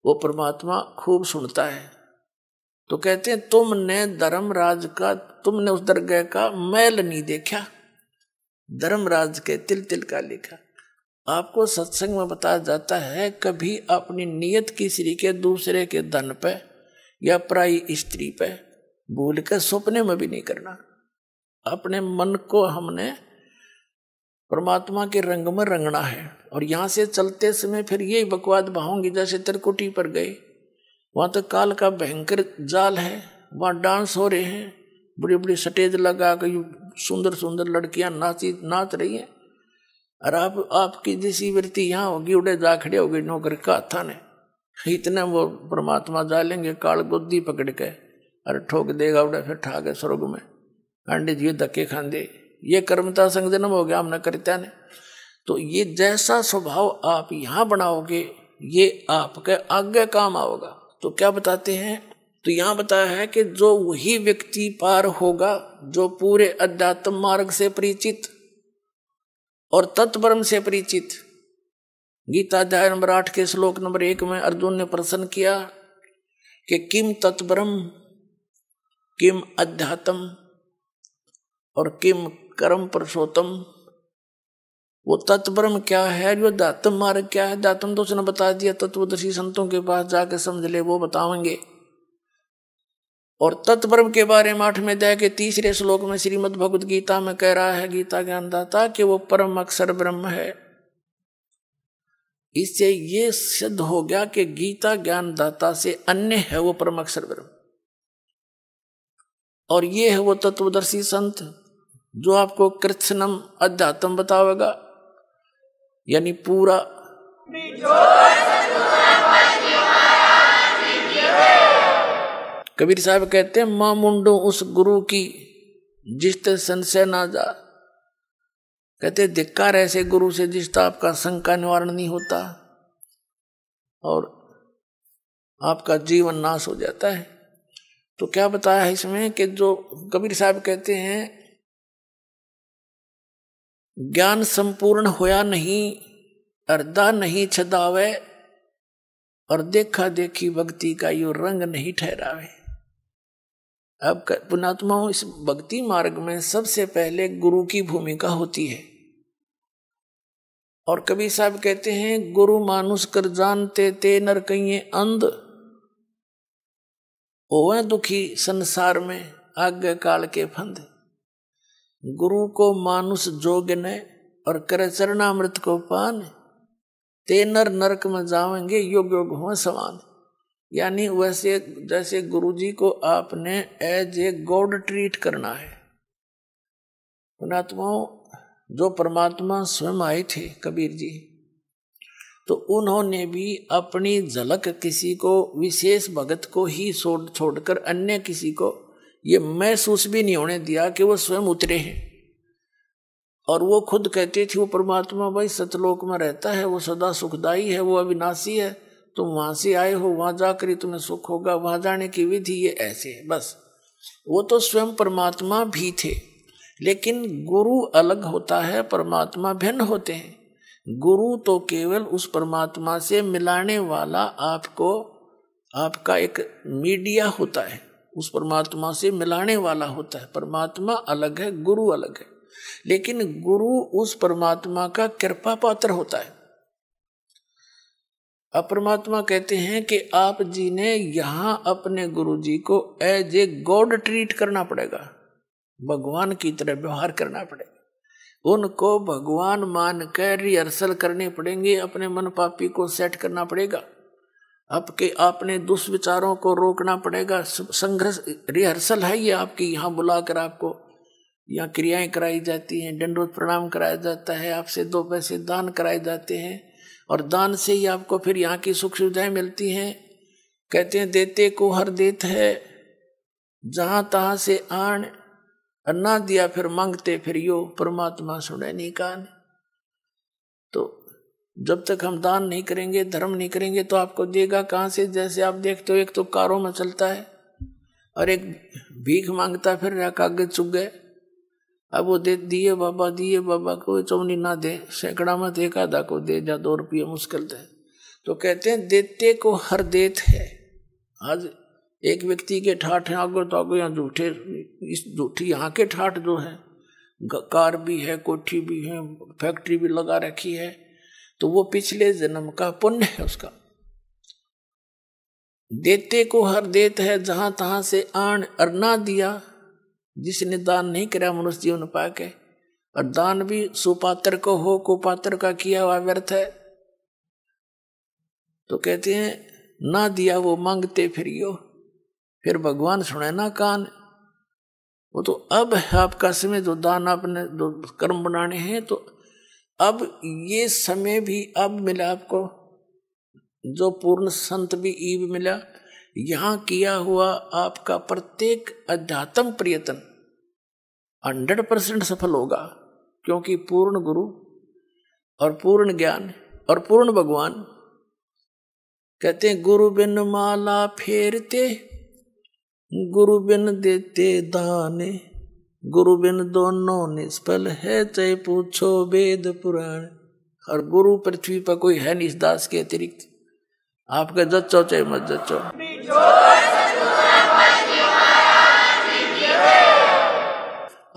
Speaker 2: वो परमात्मा खूब सुनता है। तो कहते हैं तुमने धर्मराज का, तुमने उस दरगाह का मैल नहीं देखा, धर्मराज के तिल तिल का लिखा। आपको सत्संग में बताया जाता है कभी अपनी नियत की श्री के दूसरे के धन पे या पराई स्त्री पे भूल कर सपने में भी नहीं करना। अपने मन को हमने परमात्मा के रंग में रंगना है। और यहाँ से चलते समय फिर यही बकवाद बहाऊंगी। जैसे त्रिकुटी पर गए, वहाँ तो काल का भयंकर जाल है, वहाँ डांस हो रहे हैं, बड़ी बड़ी स्टेज लगा कर सुंदर सुंदर लड़कियां नाच रही हैं। और आपकी जैसी वृत्ति यहाँ होगी, उड़े जा खड़े हो गए नौकर का था ने, इतने वो परमात्मा जालेंगे काल गोदी पकड़ के, अरे ठोक देगा उड़े, फिर ठाक स्वर्ग में अंडे जी धक्के खांदे। ये कर्मता संग जन्म हो गया हमने करता ने। तो ये जैसा स्वभाव आप यहाँ बनाओगे ये आपके आगे काम आओगा। तो क्या बताते हैं? तो यहाँ बताया है कि जो वही व्यक्ति पार होगा जो पूरे अध्यात्म मार्ग से परिचित और तत्ब्रह्म से परिचित। गीता अध्याय नंबर 8 के श्लोक नंबर 1 में अर्जुन ने प्रश्न किया कि किम तत्ब्रह्म, किम अध्यात्म और किम कर्म पुरुषोत्तम। वो तत्ब्रह्म क्या है, जो अध्यात्म मार्ग क्या है, अध्यात्म तो उसने बता दिया, तत्वदर्शी संतों के पास जाके समझ ले, वो बताएंगे। और तत्ब्रह्म के बारे में 8वें अध्याय के 3 श्लोक में श्रीमद् भगवद गीता में कह रहा है गीता ज्ञानदाता कि वो परम अक्षर ब्रह्म है। इससे ये सिद्ध हो गया कि गीता ज्ञानदाता से अन्य है वो परम अक्षर ब्रह्म। और ये है वो तत्वदर्शी संत जो आपको कृत्स्नम अध्यात्म बतावेगा, यानी पूरा। कबीर साहब कहते हैं मां मुंडो उस गुरु की जिसते संशय ना जा। कहते धिक्कार ऐसे गुरु से जिसका आपका शंका निवारण नहीं होता और आपका जीवन नाश हो जाता है। तो क्या बताया है इसमें कि जो कबीर साहब कहते हैं ज्ञान संपूर्ण होया नहीं, अर्धा नहीं छदावे और देखा देखी भक्ति का यो रंग नहीं ठहरावे। अब पुण्यात्माओं, इस भक्ति मार्ग में सबसे पहले गुरु की भूमिका होती है। और कबीर साहब कहते हैं गुरु मानुष कर जानते ते नर कहिए अंध, ओवे दुखी संसार में आगे काल के फंद। गुरु को मानुष जोग ने और करे चरणामृत को पान, ते नर नरक में जावेंगे योग योग हो समान। यानी वैसे जैसे गुरुजी को आपने एज ए गॉड ट्रीट करना है। पुणात्माओं, जो परमात्मा स्वयं आए थे कबीर जी, तो उन्होंने भी अपनी झलक किसी को विशेष भगत को ही छोड़कर अन्य किसी को ये महसूस भी नहीं होने दिया कि वो स्वयं उतरे हैं। और वो खुद कहते थे वो परमात्मा भाई सतलोक में रहता है, वो सदा सुखदाई है, वो अविनाशी है, तुम वहां से आए हो, वहां जाकर ही तुम्हें सुख होगा, वहां जाने की विधि ये ऐसे है। बस वो तो स्वयं परमात्मा भी थे। लेकिन गुरु अलग होता है, परमात्मा भिन्न होते हैं। गुरु तो केवल उस परमात्मा से मिलाने वाला आपको आपका एक मीडिया होता है, उस परमात्मा से मिलाने वाला होता है। परमात्मा अलग है, गुरु अलग है। लेकिन गुरु उस परमात्मा का कृपा पात्र होता है। अब परमात्मा कहते हैं कि आप जी ने यहां अपने गुरु जी को एज ए गॉड ट्रीट करना पड़ेगा, भगवान की तरह व्यवहार करना पड़ेगा। उनको भगवान मान कर रिहर्सल करने पड़ेंगे, अपने मन पापी को सेट करना पड़ेगा, आपके आपने दुष्विचारों को रोकना पड़ेगा। संघर्ष रिहर्सल है ये आपकी। यहाँ बुलाकर आपको यहाँ क्रियाएं कराई जाती हैं, दंडोत प्रणाम कराया जाता है, आपसे 2 पैसे दान कराए जाते हैं, और दान से ही आपको फिर यहाँ की सुख सुविधाएं मिलती हैं। कहते हैं देते को हर देत है, जहां तहां से आन, अन्ना दिया फिर मांगते फिर यो, परमात्मा सुने नहीं कान। तो जब तक हम दान नहीं करेंगे, धर्म नहीं करेंगे, तो आपको देगा कहाँ से? जैसे आप देखते हो, एक तो कारों में चलता है और एक भीख मांगता फिर रहा, कागज चुग गए। अब वो दे दिए बाबा को चौनी ना दे, सैकड़ा में एक आधा को दे, जा 2 रुपये मुश्किल दे। तो कहते हैं देते को हर देत है। आज एक व्यक्ति के ठाठ हैं आगो तो आगो, यहाँ झूठे, इस झूठी यहाँ के ठाठ जो है, कार भी है, कोठी भी है, फैक्ट्री भी लगा रखी है, तो वो पिछले जन्म का पुण्य है उसका। देते को हर देत है, जहां तहां से आन, अरना दिया। जिसने दान नहीं करा मनुष्य जीवन पाके, और दान भी सुपात्र को हो, कुपात्र का किया हुआ व्यर्थ है। तो कहते हैं ना दिया वो मांगते फिर यो, फिर भगवान सुने ना कान। वो तो अब है आपका समय, जो दान आपने जो कर्म बनाने हैं, तो अब ये समय भी अब मिला आपको, जो पूर्ण संत भी ईब मिला। यहाँ किया हुआ आपका प्रत्येक अध्यात्म प्रयत्न 100% सफल होगा, क्योंकि पूर्ण गुरु और पूर्ण ज्ञान और पूर्ण भगवान। कहते हैं गुरु बिन माला फेरते, गुरु बिन देते दान, गुरु बिन दोनों निष्फल है, चाहे पूछो वेद पुराण। और गुरु पृथ्वी पर कोई है नहीं इस दास के अतिरिक्त। आपका जच्चो चाहे मत जच्चो,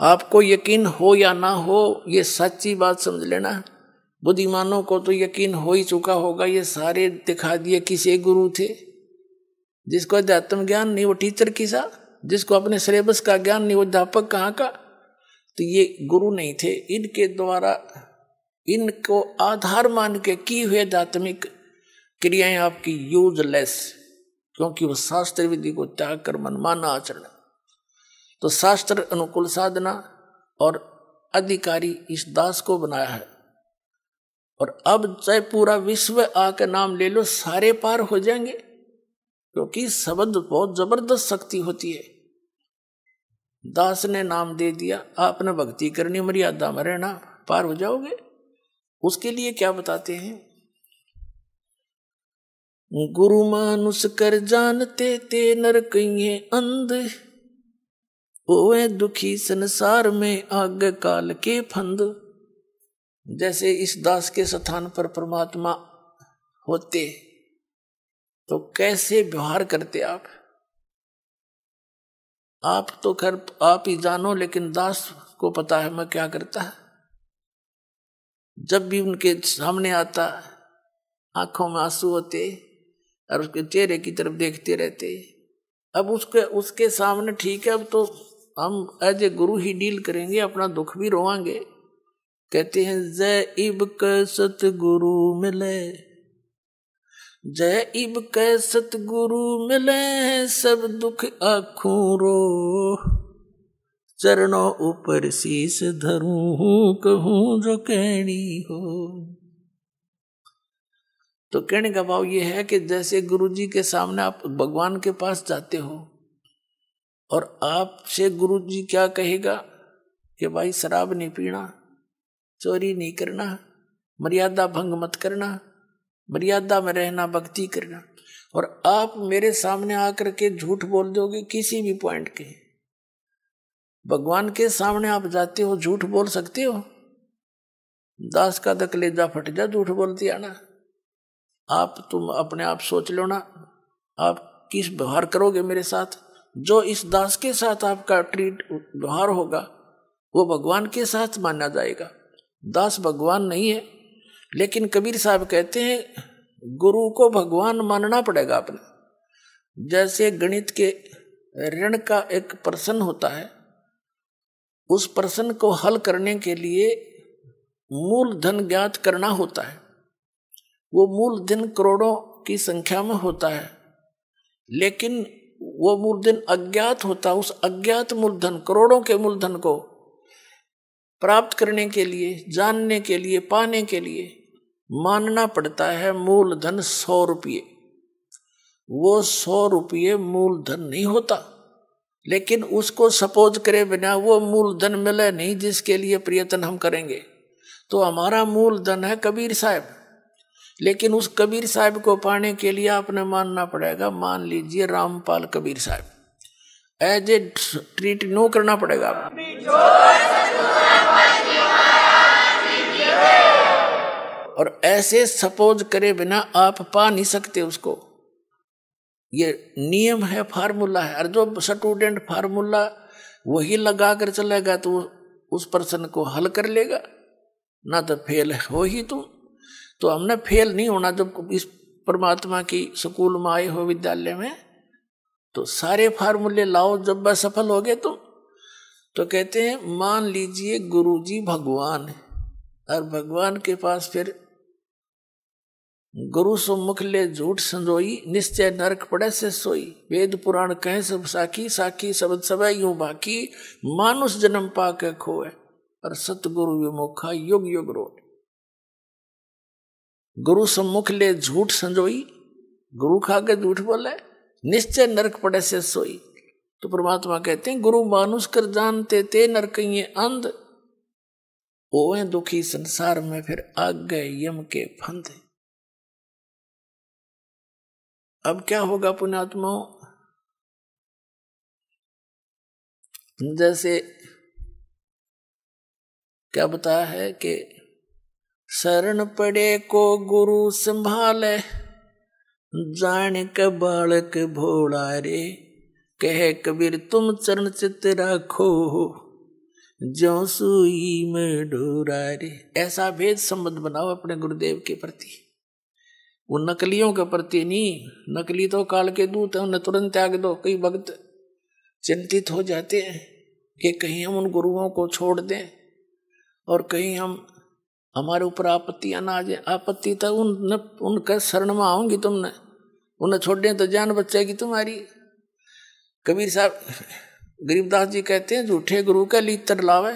Speaker 2: आपको यकीन हो या ना हो, ये सच्ची बात समझ लेना। बुद्धिमानों को तो यकीन हो ही चुका होगा, ये सारे दिखा दिए किसे गुरु थे। जिसको अध्यात्म ज्ञान नहीं वो टीचर किसा, जिसको अपने सिलेबस का ज्ञान नहीं वो अध्यापक कहाँ का। तो ये गुरु नहीं थे। इनके द्वारा इनको आधार मान के की हुए आध्यात्मिक क्रियाएं आपकी यूजलेस, क्योंकि वो शास्त्र विधि को त्याग कर मनमाना आचरण। तो शास्त्र अनुकूल साधना और अधिकारी इस दास को बनाया है। और अब चाहे पूरा विश्व आके नाम ले लो, सारे पार हो जाएंगे, क्योंकि शब्द बहुत जबरदस्त शक्ति होती है। दास ने नाम दे दिया, आपने भक्ति करनी, मर्यादा में रहना, पार हो जाओगे। उसके लिए क्या बताते हैं? गुरु मानुष कर जानते ते नर कहिए अंध, ओए दुखी संसार में आगे काल के फंद। जैसे इस दास के स्थान पर परमात्मा होते तो कैसे व्यवहार करते आप तो खैर आप ही जानो, लेकिन दास को पता है मैं क्या करता है। जब भी उनके सामने आता आंखों में आंसू होते और उसके चेहरे की तरफ देखते रहते। अब उसके सामने ठीक है, अब तो हम as a Guru he deal करेंगे, अपना दुख भी रोवांगे। कहते हैं जय इब कै सतगुरु मिले, जय इब कै सतगुरु मिले, सब दुख आँखों रो, चरणों ऊपर शीस धरूं, कहूं जो कहनी हो। तो कहने का भाव ये है कि जैसे गुरु जी के सामने आप भगवान के पास जाते हो और आपसे गुरु जी क्या कहेगा कि भाई शराब नहीं पीना, चोरी नहीं करना, मर्यादा भंग मत करना, मर्यादा में रहना, भक्ति करना, और आप मेरे सामने आकर के झूठ बोल दोगे किसी भी पॉइंट के। भगवान के सामने आप जाते हो, झूठ बोल सकते हो? दास का द कलेजा फट जा झूठ बोलती आना। तुम अपने आप सोच लो ना, आप किस व्यवहार करोगे मेरे साथ। जो इस दास के साथ आपका व्यवहार होगा वो भगवान के साथ माना जाएगा। दास भगवान नहीं है, लेकिन कबीर साहब कहते हैं गुरु को भगवान मानना पड़ेगा अपने। जैसे गणित के ऋण का एक प्रश्न होता है, उस प्रश्न को हल करने के लिए मूलधन ज्ञात करना होता है। वो मूलधन करोड़ों की संख्या में होता है, लेकिन वो मूलधन अज्ञात होता है। उस अज्ञात मूलधन, करोड़ों के मूलधन को प्राप्त करने के लिए, जानने के लिए, पाने के लिए मानना पड़ता है मूलधन 100 रुपये। वो 100 रुपये मूलधन नहीं होता, लेकिन उसको सपोज करे बिना वो मूलधन मिले नहीं जिसके लिए प्रयत्न हम करेंगे। तो हमारा मूलधन है कबीर साहब, लेकिन उस कबीर साहब को पाने के लिए आपने मानना पड़ेगा। मान लीजिए रामपाल कबीर साहब, एज ए ट्रीट नो करना पड़ेगा। और ऐसे सपोज करे बिना आप पा नहीं सकते उसको। ये नियम है, फार्मूला है। और जो स्टूडेंट फार्मूला वही लगा कर चलेगा तो उस प्रश्न को हल कर लेगा, ना तो फेल हो ही तुम। तो हमने फेल नहीं होना। जब इस परमात्मा की स्कूल में आए हो, विद्यालय में, तो सारे फार्मूले लाओ। जब वह सफल हो गए तुम, तो कहते हैं मान लीजिए गुरु जी भगवान है, और भगवान के पास फिर गुरु सम्मुख ले झूठ संजोई, निश्चय नरक पड़े से सोई। वेद पुराण कहे सब साखी, साखी शब्द सब यूं बाकी, मानुष जन्म पाके खोए, और सतगुरु विमुखा युग युग रोए। गुरु सम्मुख ले झूठ संजोई, गुरु खा के झूठ बोले, निश्चय नरक पड़े से सोई। तो परमात्मा कहते हैं गुरु मानुष कर जानते ते नरकइये अंध, ओए दुखी संसार में फिर आग गए यम के फंद। अब क्या होगा पुण्यात्माओं? जैसे क्या बताया है कि शरण पड़े को गुरु संभाले, जान के बालक भोला रे, कहे कबीर तुम चरण चित राखो, ज्यों सुई में डोरा रे। ऐसा भेद संबंध बनाओ अपने गुरुदेव के प्रति, वो नकलियों के प्रति नहीं। नकली तो काल के दूत है, उन्हें तुरंत त्याग दो। कई भक्त चिंतित हो जाते हैं कि कहीं हम उन गुरुओं को छोड़ दें और कहीं हमारे ऊपर आपत्तियां ना आ जाए। आपत्ति तो उनके शरण में आऊंगी तुमने, उन्हें छोड़ दें तो जान बचेगी तुम्हारी। कबीर साहब गरीबदास जी कहते हैं झूठे गुरु का लीतर लावे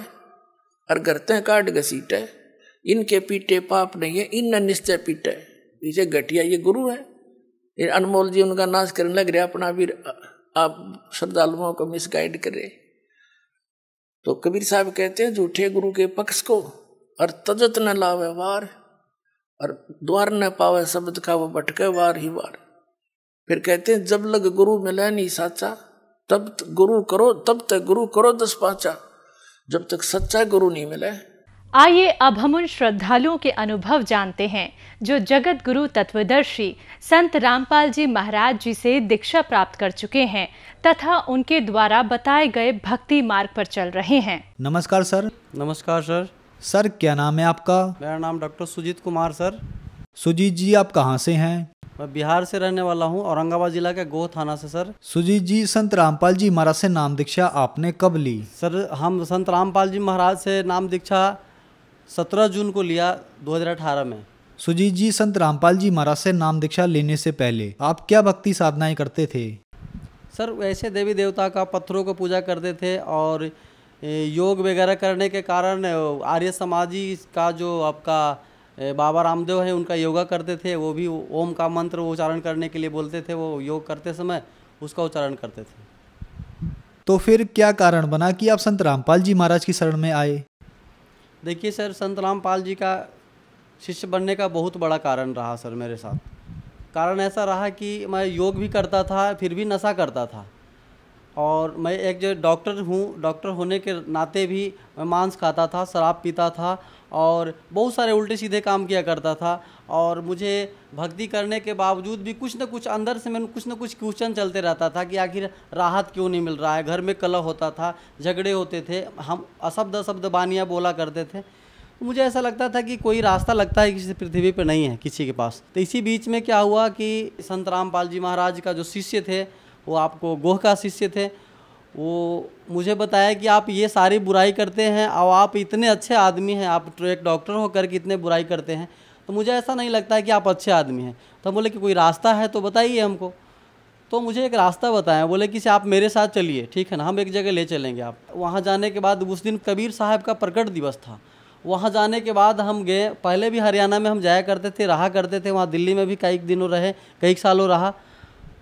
Speaker 2: और गरते काट घसीटे, इनके पीटे पाप नहीं है, इन निश्चय पीटे। इसे घटिया ये गुरु है, ये अनमोल जी उनका नाश करने लग रहे, अपना भी आप श्रद्धालुओं को मिसगाइड करे। तो कबीर साहब कहते हैं झूठे गुरु के पक्ष को और तजत न लावे वार, और द्वार न पावे शब्द का वो भटके वार ही वार। फिर कहते हैं जब लग गुरु मिले नहीं साचा, तब गुरु करो, तब तक गुरु करो 10 पाचा, जब तक सच्चा गुरु नहीं मिले।
Speaker 3: आइए अब हम उन श्रद्धालुओं के अनुभव जानते हैं जो जगत गुरु तत्वदर्शी संत रामपाल जी महाराज जी से दीक्षा प्राप्त कर चुके हैं तथा उनके द्वारा बताए गए भक्ति मार्ग पर चल रहे हैं।
Speaker 4: नमस्कार सर।
Speaker 5: नमस्कार सर।
Speaker 4: सर क्या नाम है आपका?
Speaker 5: मेरा नाम डॉक्टर सुजीत कुमार सर।
Speaker 4: सुजीत जी आप कहाँ से हैं?
Speaker 5: मैं बिहार से रहने वाला हूँ, औरंगाबाद जिला के गोह थाना से सर।
Speaker 4: सुजीत जी संत रामपाल जी महाराज से नाम दीक्षा आपने कब ली?
Speaker 5: सर हम संत रामपाल जी महाराज से नाम दीक्षा 17 जून को लिया 2018 में।
Speaker 4: सुजीत जी संत रामपाल जी महाराज से नाम दीक्षा लेने से पहले आप क्या भक्ति साधनाएं करते थे?
Speaker 5: सर वैसे देवी देवता का पत्थरों को पूजा करते थे और योग वगैरह करने के कारण आर्य समाजी का जो आपका बाबा रामदेव है उनका योगा करते थे, वो भी ओम का मंत्र उच्चारण करने के लिए बोलते थे, वो योग करते समय उसका उच्चारण करते थे।
Speaker 4: तो फिर क्या कारण बना कि आप संत रामपाल जी महाराज की शरण में आए?
Speaker 5: देखिए सर, संत रामपाल जी का शिष्य बनने का बहुत बड़ा कारण रहा सर मेरे साथ। कारण ऐसा रहा कि मैं योग भी करता था फिर भी नशा करता था, और मैं एक जो डॉक्टर हूँ, डॉक्टर होने के नाते भी मैं मांस खाता था, शराब पीता था और बहुत सारे उल्टे सीधे काम किया करता था। और मुझे भक्ति करने के बावजूद भी कुछ न कुछ अंदर से मैंने कुछ न कुछ क्वेश्चन चलते रहता था कि आखिर राहत क्यों नहीं मिल रहा है। घर में कलह होता था, झगड़े होते थे, हम अशब्द बानियाँ बोला करते थे। मुझे ऐसा लगता था कि कोई रास्ता लगता है किसी पृथ्वी पर नहीं है किसी के पास। तो इसी बीच में क्या हुआ कि संत रामपाल जी महाराज का जो शिष्य थे, वो आपको गोह का शिष्य थे, वो मुझे बताया कि आप ये सारी बुराई करते हैं और आप इतने अच्छे आदमी हैं, आप एक डॉक्टर होकर के इतने बुराई करते हैं, तो मुझे ऐसा नहीं लगता है कि आप अच्छे आदमी हैं। तो हम बोले कि कोई रास्ता है तो बताइए हमको। तो मुझे एक रास्ता बताया, बोले कि आप मेरे साथ चलिए, ठीक है ना, हम एक जगह ले चलेंगे आप। वहाँ जाने के बाद उस दिन कबीर साहब का प्रकट दिवस था। वहाँ जाने के बाद हम गए, पहले भी हरियाणा में हम जाया करते थे, रहा करते थे, वहाँ दिल्ली में भी कई दिनों रहे, कई सालों रहा।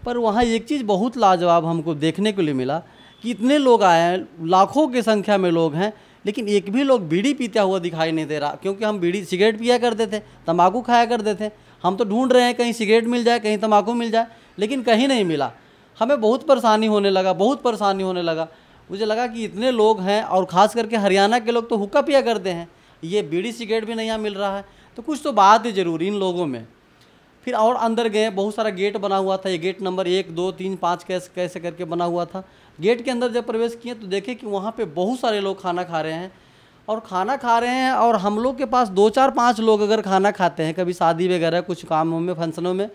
Speaker 5: पर वहाँ एक चीज़ बहुत लाजवाब हमको देखने को लिए मिला कि इतने लोग आए हैं, लाखों की संख्या में लोग हैं, लेकिन एक भी लोग बीड़ी पीता हुआ दिखाई नहीं दे रहा। क्योंकि हम बीड़ी सिगरेट पिया करते थे, तंबाकू खाया करते थे, हम तो ढूंढ रहे हैं कहीं सिगरेट मिल जाए, कहीं तंबाकू मिल जाए, लेकिन कहीं नहीं मिला। हमें बहुत परेशानी होने लगा, बहुत परेशानी होने लगा। मुझे लगा कि इतने लोग हैं और ख़ास करके हरियाणा के लोग तो हुक्का पिया करते हैं, ये बीड़ी सिगरेट भी नहीं यहाँ मिल रहा है, तो कुछ तो बात है ज़रूर इन लोगों में। फिर और अंदर गए, बहुत सारा गेट बना हुआ था, ये गेट नंबर 1, 2, 3, 5 कैसे करके बना हुआ था। गेट के अंदर जब प्रवेश किए तो देखे कि वहाँ पे बहुत सारे लोग खाना खा रहे हैं, और खाना खा रहे हैं, और हम लोग के पास 2, 4, 5 लोग अगर खाना खाते हैं कभी शादी वगैरह कुछ कामों में, फंक्शनों में,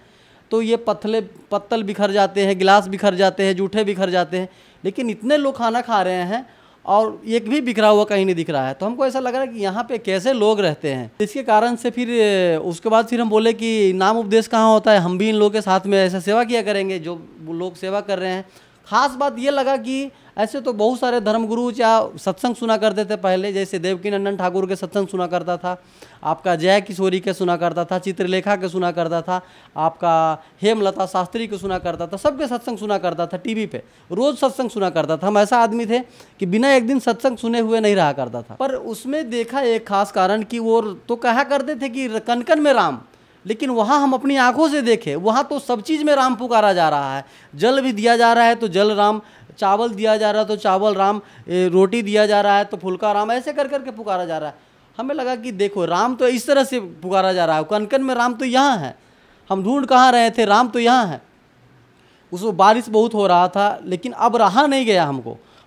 Speaker 5: तो ये पत्तल बिखर जाते हैं, गिलास बिखर जाते हैं, जूठे बिखर जाते हैं। लेकिन इतने लोग खाना खा रहे हैं और एक भी बिखरा हुआ कहीं नहीं दिख रहा है। तो हमको ऐसा लग रहा है कि यहाँ पे कैसे लोग रहते हैं। इसके कारण से फिर उसके बाद फिर हम बोले कि नाम उपदेश कहाँ होता है, हम भी इन लोगों के साथ में ऐसा सेवा किया करेंगे जो लोग सेवा कर रहे हैं। ख़ास बात ये लगा कि ऐसे तो बहुत सारे धर्मगुरु या सत्संग सुना करते थे पहले, जैसे देवकीनंदन ठाकुर के सत्संग सुना करता था, आपका जय किशोरी के सुना करता था, चित्रलेखा के सुना करता था, आपका हेमलता शास्त्री के सुना करता था, सबके सत्संग सुना करता था टीवी पे, रोज़ सत्संग सुना करता था। हम ऐसा आदमी थे कि बिना एक दिन सत्संग सुने हुए नहीं रहा करता था। पर उसमें देखा एक खास कारण कि वो तो कहा करते थे कि कन कन में राम, लेकिन वहाँ हम अपनी आंखों से देखे, वहाँ तो सब चीज़ में राम पुकारा जा रहा है। जल भी दिया जा रहा है तो जल राम, चावल दिया जा रहा है तो चावल राम, रोटी दिया जा रहा है तो फुल्का राम, ऐसे कर करके पुकारा जा रहा है। हमें लगा कि देखो राम तो इस तरह से पुकारा जा रहा है, कन कन में राम तो यहाँ है, हम ढूंढ कहाँ रहे थे, राम तो यहाँ है। उसमें बारिश बहुत हो रहा था, लेकिन अब रहा नहीं गया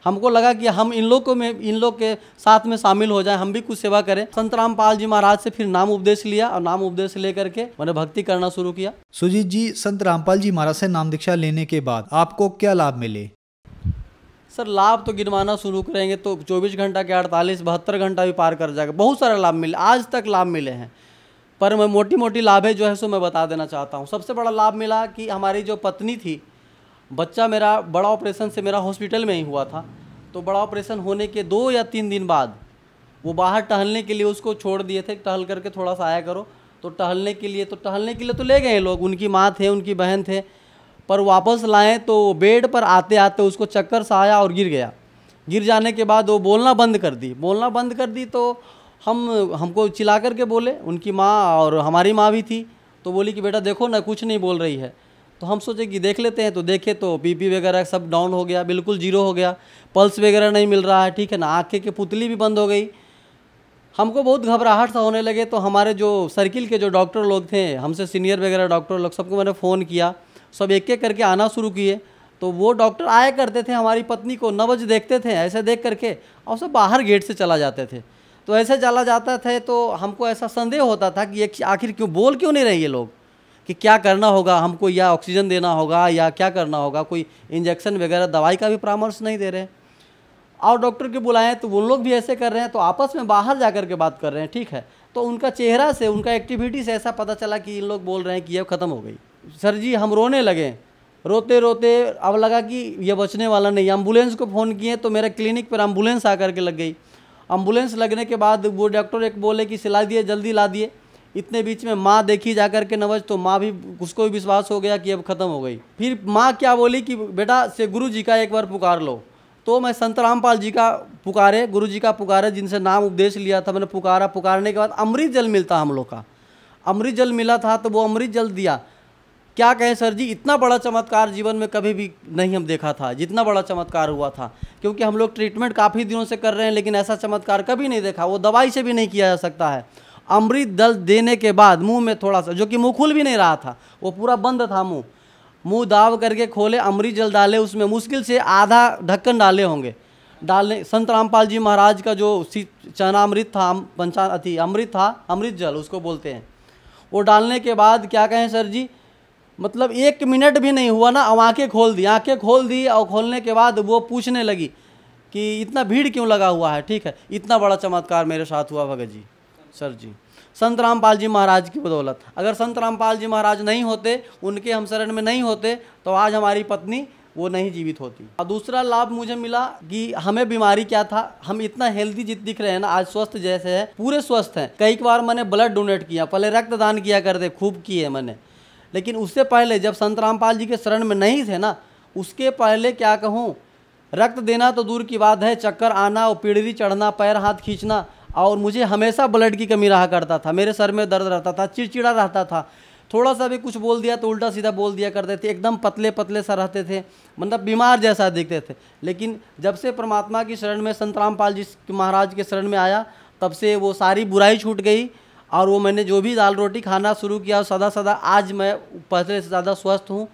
Speaker 5: हमको लगा कि हम इन लोग के साथ में शामिल हो जाएं, हम भी कुछ सेवा करें। संत रामपाल जी महाराज से फिर नाम उपदेश लिया, और नाम उपदेश लेकर के मैंने भक्ति करना शुरू किया।
Speaker 4: सुजीत जी संत रामपाल जी महाराज से नाम दीक्षा लेने के बाद आपको क्या लाभ मिले?
Speaker 5: सर लाभ तो गिनवाना शुरू करेंगे तो 24 घंटा के 48, 72 घंटा भी पार कर जाएगा। बहुत सारे लाभ मिले, आज तक लाभ मिले हैं, पर मैं मोटी लाभें जो है सो मैं बता देना चाहता हूँ। सबसे बड़ा लाभ मिला कि हमारी जो पत्नी थी, बच्चा मेरा बड़ा ऑपरेशन से मेरा हॉस्पिटल में ही हुआ था, तो बड़ा ऑपरेशन होने के 2 या 3 दिन बाद वो बाहर टहलने के लिए उसको छोड़ दिए थे, टहल करके थोड़ा सा आया करो। तो टहलने के लिए तो ले गए लोग, उनकी माँ थे, उनकी बहन थे, पर वापस लाएं तो बेड पर आते आते उसको चक्कर सा आया और गिर गया। गिर जाने के बाद वो बोलना बंद कर दी तो हमको चिल्ला करके बोले, उनकी माँ और हमारी माँ भी थी, तो बोली कि बेटा देखो ना कुछ नहीं बोल रही है। तो हम सोचे कि देख लेते हैं, तो देखे तो बीपी वगैरह सब डाउन हो गया, बिल्कुल 0 हो गया, पल्स वगैरह नहीं मिल रहा है, ठीक है ना, आँखें की पुतली भी बंद हो गई। हमको बहुत घबराहट सा होने लगे। तो हमारे जो सर्किल के जो डॉक्टर लोग थे, हमसे सीनियर वगैरह डॉक्टर लोग, सबको मैंने फ़ोन किया, सब एक एक करके आना शुरू किए। तो वो डॉक्टर आया करते थे, हमारी पत्नी को नब्ज देखते थे ऐसे देख करके, और सब बाहर गेट से चला जाते थे। तो ऐसे चला जाता था, तो हमको ऐसा संदेह होता था कि ये आखिर क्यों बोल क्यों नहीं रहे ये लोग, कि क्या करना होगा हमको, या ऑक्सीजन देना होगा या क्या करना होगा, कोई इंजेक्शन वगैरह दवाई का भी परामर्श नहीं दे रहे। और डॉक्टर के बुलाएं तो वो लोग भी ऐसे कर रहे हैं, तो आपस में बाहर जा कर के बात कर रहे हैं, ठीक है। तो उनका चेहरा से, उनका एक्टिविटी से ऐसा पता चला कि इन लोग बोल रहे हैं कि ये ख़त्म हो गई। सर जी हम रोने लगे, रोते रोते अब लगा कि ये बचने वाला नहीं। एम्बुलेंस को फ़ोन किए तो मेरे क्लिनिक पर एम्बुलेंस आकर के लग गई। एम्बुलेंस लगने के बाद वो डॉक्टर एक बोले कि सिला दिए, जल्दी ला दिए। इतने बीच में माँ देखी जा कर के नवज, तो माँ भी, उसको भी विश्वास हो गया कि अब ख़त्म हो गई। फिर माँ क्या बोली कि बेटा से गुरु जी का एक बार पुकार लो। तो मैं संत रामपाल जी का पुकारे, गुरु जी का पुकारे, जिनसे नाम उपदेश लिया था मैंने, पुकारा। पुकारने के बाद अमृत जल मिलता हम लोग का, अमृत जल मिला था, तो वो अमृत जल दिया। क्या कहें सर जी, इतना बड़ा चमत्कार जीवन में कभी भी नहीं हम देखा था, जितना बड़ा चमत्कार हुआ था। क्योंकि हम लोग ट्रीटमेंट काफ़ी दिनों से कर रहे हैं, लेकिन ऐसा चमत्कार कभी नहीं देखा। वो दवाई से भी नहीं किया जा सकता है। अमृत जल देने के बाद मुंह में थोड़ा सा, जो कि मुंह खुल भी नहीं रहा था, वो पूरा बंद था मुंह दाव करके खोले, अमृत जल डाले, उसमें मुश्किल से आधा ढक्कन डाले होंगे। डालने संत रामपाल जी महाराज का जो चरणामृत था, अमृत था, अमृत जल उसको बोलते हैं, वो डालने के बाद क्या कहें सर जी, मतलब 1 मिनट भी नहीं हुआ ना, अब आंखें खोल दी। और खोलने के बाद वो पूछने लगी कि इतना भीड़ क्यों लगा हुआ है, ठीक है। इतना बड़ा चमत्कार मेरे साथ हुआ भगत जी, सर जी, संत रामपाल जी महाराज की बदौलत। अगर संत रामपाल जी महाराज नहीं होते, उनके हम शरण में नहीं होते, तो आज हमारी पत्नी वो नहीं जीवित होती। और दूसरा लाभ मुझे मिला कि हमें बीमारी क्या था, हम इतना हेल्दी दिख रहे हैं ना, आज स्वस्थ जैसे है, पूरे स्वस्थ हैं। कई बार मैंने ब्लड डोनेट किया, पहले रक्तदान किया करते, खूब किए मैंने। लेकिन उससे पहले जब संत रामपाल जी के शरण में नहीं थे ना, उसके पहले क्या कहूँ, रक्त देना तो दूर की बात है, चक्कर आना और पीढ़ी चढ़ना, पैर हाथ खींचना, और मुझे हमेशा ब्लड की कमी रहा करता था। मेरे सर में दर्द रहता था, चिड़चिड़ा रहता था, थोड़ा सा भी कुछ बोल दिया तो उल्टा सीधा बोल दिया करते थे, एकदम पतले पतले सा रहते थे, मतलब बीमार जैसा दिखते थे। लेकिन जब से परमात्मा की शरण में, संत रामपाल जी महाराज के शरण में आया, तब से वो सारी बुराई छूट गई। और वो मैंने जो भी दाल रोटी खाना शुरू किया, सदा आज मैं पहले से ज़्यादा स्वस्थ हूँ।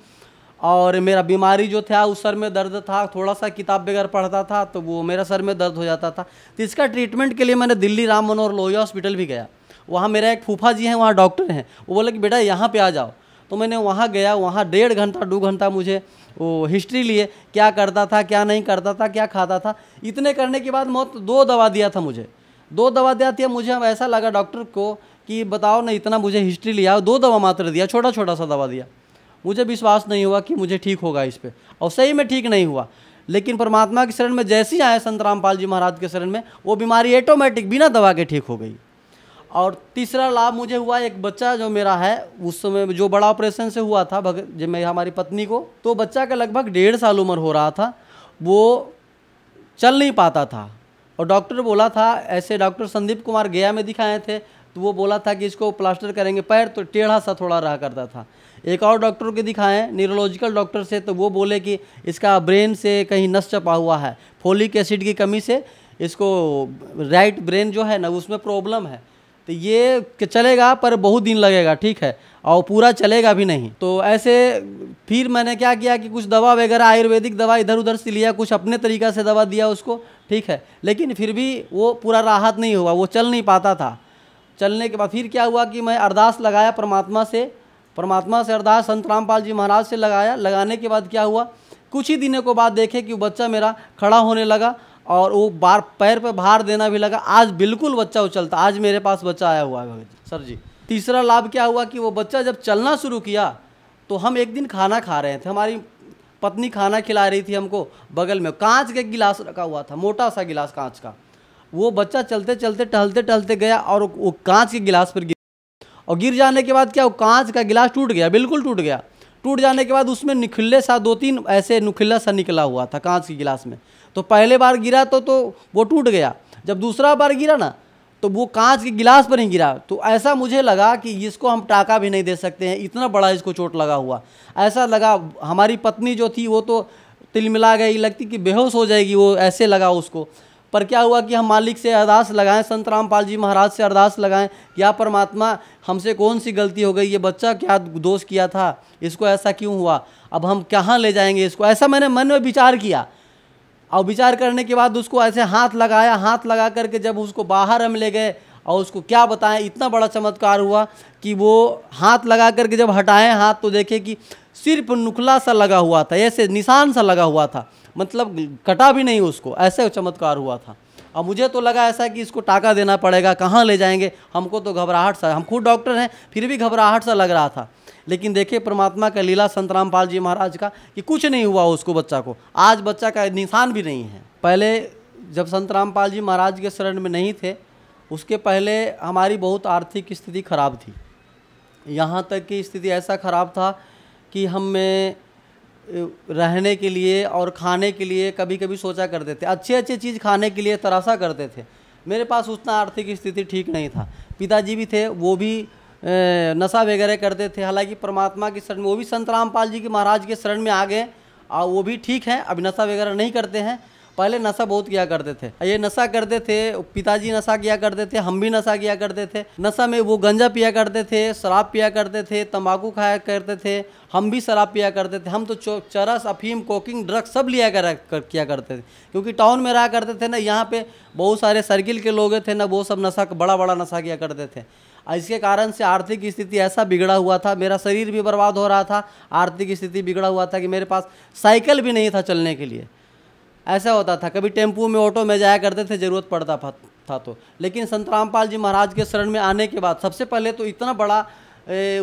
Speaker 5: और मेरा बीमारी जो था, उस सर में दर्द था, थोड़ा सा किताब वगैरह पढ़ता था तो वो मेरा सर में दर्द हो जाता था। तो इसका ट्रीटमेंट के लिए मैंने दिल्ली राम मनोहर लोहिया हॉस्पिटल भी गया। वहाँ मेरा एक फूफा जी हैं, वहाँ डॉक्टर हैं, वो बोले कि बेटा यहाँ पे आ जाओ। तो मैंने वहाँ गया, वहाँ 1.5 घंटा 2 घंटा मुझे वो हिस्ट्री लिए, क्या करता था, क्या नहीं करता था, क्या खाता था। इतने करने के बाद मौत 2 दवा दिया था मुझे, 2 दवा दिया था मुझे। ऐसा लगा डॉक्टर को कि बताओ ना, इतना मुझे हिस्ट्री लिया, 2 दवा मात्र दिया, छोटा सा दवा दिया। मुझे विश्वास नहीं हुआ कि मुझे ठीक होगा इस पे, और सही में ठीक नहीं हुआ। लेकिन परमात्मा की शरण में जैसे ही आए संत रामपाल जी महाराज के शरण में, वो बीमारी ऑटोमेटिक बिना दवा के ठीक हो गई। और तीसरा लाभ मुझे हुआ, एक बच्चा जो मेरा है, उस समय जो बड़ा ऑपरेशन से हुआ था जब मैं हमारी पत्नी को, तो बच्चा का लगभग 1.5 साल उम्र हो रहा था, वो चल नहीं पाता था। और डॉक्टर बोला था, ऐसे डॉक्टर संदीप कुमार गया में दिखाए थे, तो वो बोला था कि इसको प्लास्टर करेंगे। पैर तो टेढ़ा सा थोड़ा रहा करता था। एक और डॉक्टर के दिखाएं, न्यूरोलॉजिकल डॉक्टर से, तो वो बोले कि इसका ब्रेन से कहीं नस चपा हुआ है, फोलिक एसिड की कमी से इसको राइट ब्रेन जो है ना, उसमें प्रॉब्लम है। तो ये चलेगा पर बहुत दिन लगेगा, ठीक है, और पूरा चलेगा भी नहीं। तो ऐसे फिर मैंने क्या किया कि कुछ दवा वगैरह, आयुर्वेदिक दवा इधर उधर से लिया, कुछ अपने तरीक़ा से दवा दिया उसको, ठीक है, लेकिन फिर भी वो पूरा राहत नहीं हुआ, वो चल नहीं पाता था। चलने के बाद फिर क्या हुआ कि मैं अरदास लगाया परमात्मा से अरदास संत रामपाल जी महाराज से लगाया। लगाने के बाद क्या हुआ, कुछ ही दिनों के बाद देखे कि वो बच्चा मेरा खड़ा होने लगा और वो पैर पे भार देना भी लगा। आज बिल्कुल बच्चा उछलता, आज मेरे पास बच्चा आया हुआ है सर जी। तीसरा लाभ क्या हुआ कि वो बच्चा जब चलना शुरू किया, तो हम एक दिन खाना खा रहे थे, हमारी पत्नी खाना खिला रही थी हमको, बगल में कांच का गिलास रखा हुआ था, मोटा सा गिलास कांच का। वो बच्चा चलते चलते टहलते गया और वो कांच के गिलास पर और गिर जाने के बाद क्या, वो कांच का गिलास टूट गया, बिल्कुल टूट गया। टूट जाने के बाद उसमें नुकीले सा 2-3 ऐसे नुकीला सा निकला हुआ था कांच के गिलास में। तो पहले बार गिरा तो वो टूट गया, जब दूसरा बार गिरा ना, तो वो कांच के गिलास पर ही गिरा। तो ऐसा मुझे लगा कि इसको हम टाका भी नहीं दे सकते हैं, इतना बड़ा इसको चोट लगा हुआ। ऐसा लगा, हमारी पत्नी जो थी वो तो तिलमिला गई, लगती कि बेहोश हो जाएगी, वो ऐसे लगा उसको। पर क्या हुआ कि हम मालिक से अरदास लगाएं, संत रामपाल जी महाराज से अरदास लगाएं, या परमात्मा हमसे कौन सी गलती हो गई, ये बच्चा क्या दोष किया था, इसको ऐसा क्यों हुआ, अब हम कहाँ ले जाएंगे इसको। ऐसा मैंने मन में विचार किया। और विचार करने के बाद उसको ऐसे हाथ लगाया, हाथ लगा करके जब उसको बाहर हम ले गए और उसको क्या बताएं, इतना बड़ा चमत्कार हुआ कि वो हाथ लगा करके जब हटाए हाथ तो देखे कि सिर्फ नुखला सा लगा हुआ था, ऐसे निशान सा लगा हुआ था, मतलब कटा भी नहीं उसको, ऐसे चमत्कार हुआ था। अब मुझे तो लगा ऐसा कि इसको टाका देना पड़ेगा, कहाँ ले जाएंगे, हमको तो घबराहट सा, हम खुद डॉक्टर हैं फिर भी घबराहट सा लग रहा था। लेकिन देखिए परमात्मा का लीला संत रामपाल जी महाराज का कि कुछ नहीं हुआ उसको, बच्चा को आज बच्चा का निशान भी नहीं है। पहले जब संत रामपाल जी महाराज के शरण में नहीं थे उसके पहले हमारी बहुत आर्थिक स्थिति खराब थी, यहाँ तक कि स्थिति ऐसा खराब था कि हमें रहने के लिए और खाने के लिए कभी कभी सोचा करते थे, अच्छे अच्छे चीज़ खाने के लिए तरासा करते थे। मेरे पास उतना आर्थिक स्थिति ठीक नहीं था। पिताजी भी थे, वो भी नशा वगैरह करते थे। हालांकि परमात्मा की शरण में वो भी संत रामपाल जी के महाराज के शरण में आ गए और वो भी ठीक हैं, अभी नशा वगैरह नहीं करते हैं। पहले नशा बहुत किया करते थे, ये नशा करते थे, पिताजी नशा किया करते थे, हम भी नशा किया करते थे। नशा में वो गंजा पिया करते थे, शराब पिया करते थे, तंबाकू खाया करते थे, हम भी शराब पिया करते थे। हम तो चरस, अफीम, कोकिंग, ड्रग्स सब लिया किया करते थे, क्योंकि टाउन में रहा करते थे ना, यहाँ पे बहुत सारे सर्किल के लोग थे ना, वो सब नशा बड़ा बड़ा नशा किया करते थे। इसके कारण से आर्थिक स्थिति ऐसा बिगड़ा हुआ था, मेरा शरीर भी बर्बाद हो रहा था, आर्थिक स्थिति बिगड़ा हुआ था कि मेरे पास साइकिल भी नहीं था चलने के लिए। ऐसा होता था, कभी टेम्पू में, ऑटो में जाया करते थे, ज़रूरत पड़ता था तो। लेकिन संत रामपाल जी महाराज के शरण में आने के बाद सबसे पहले तो इतना बड़ा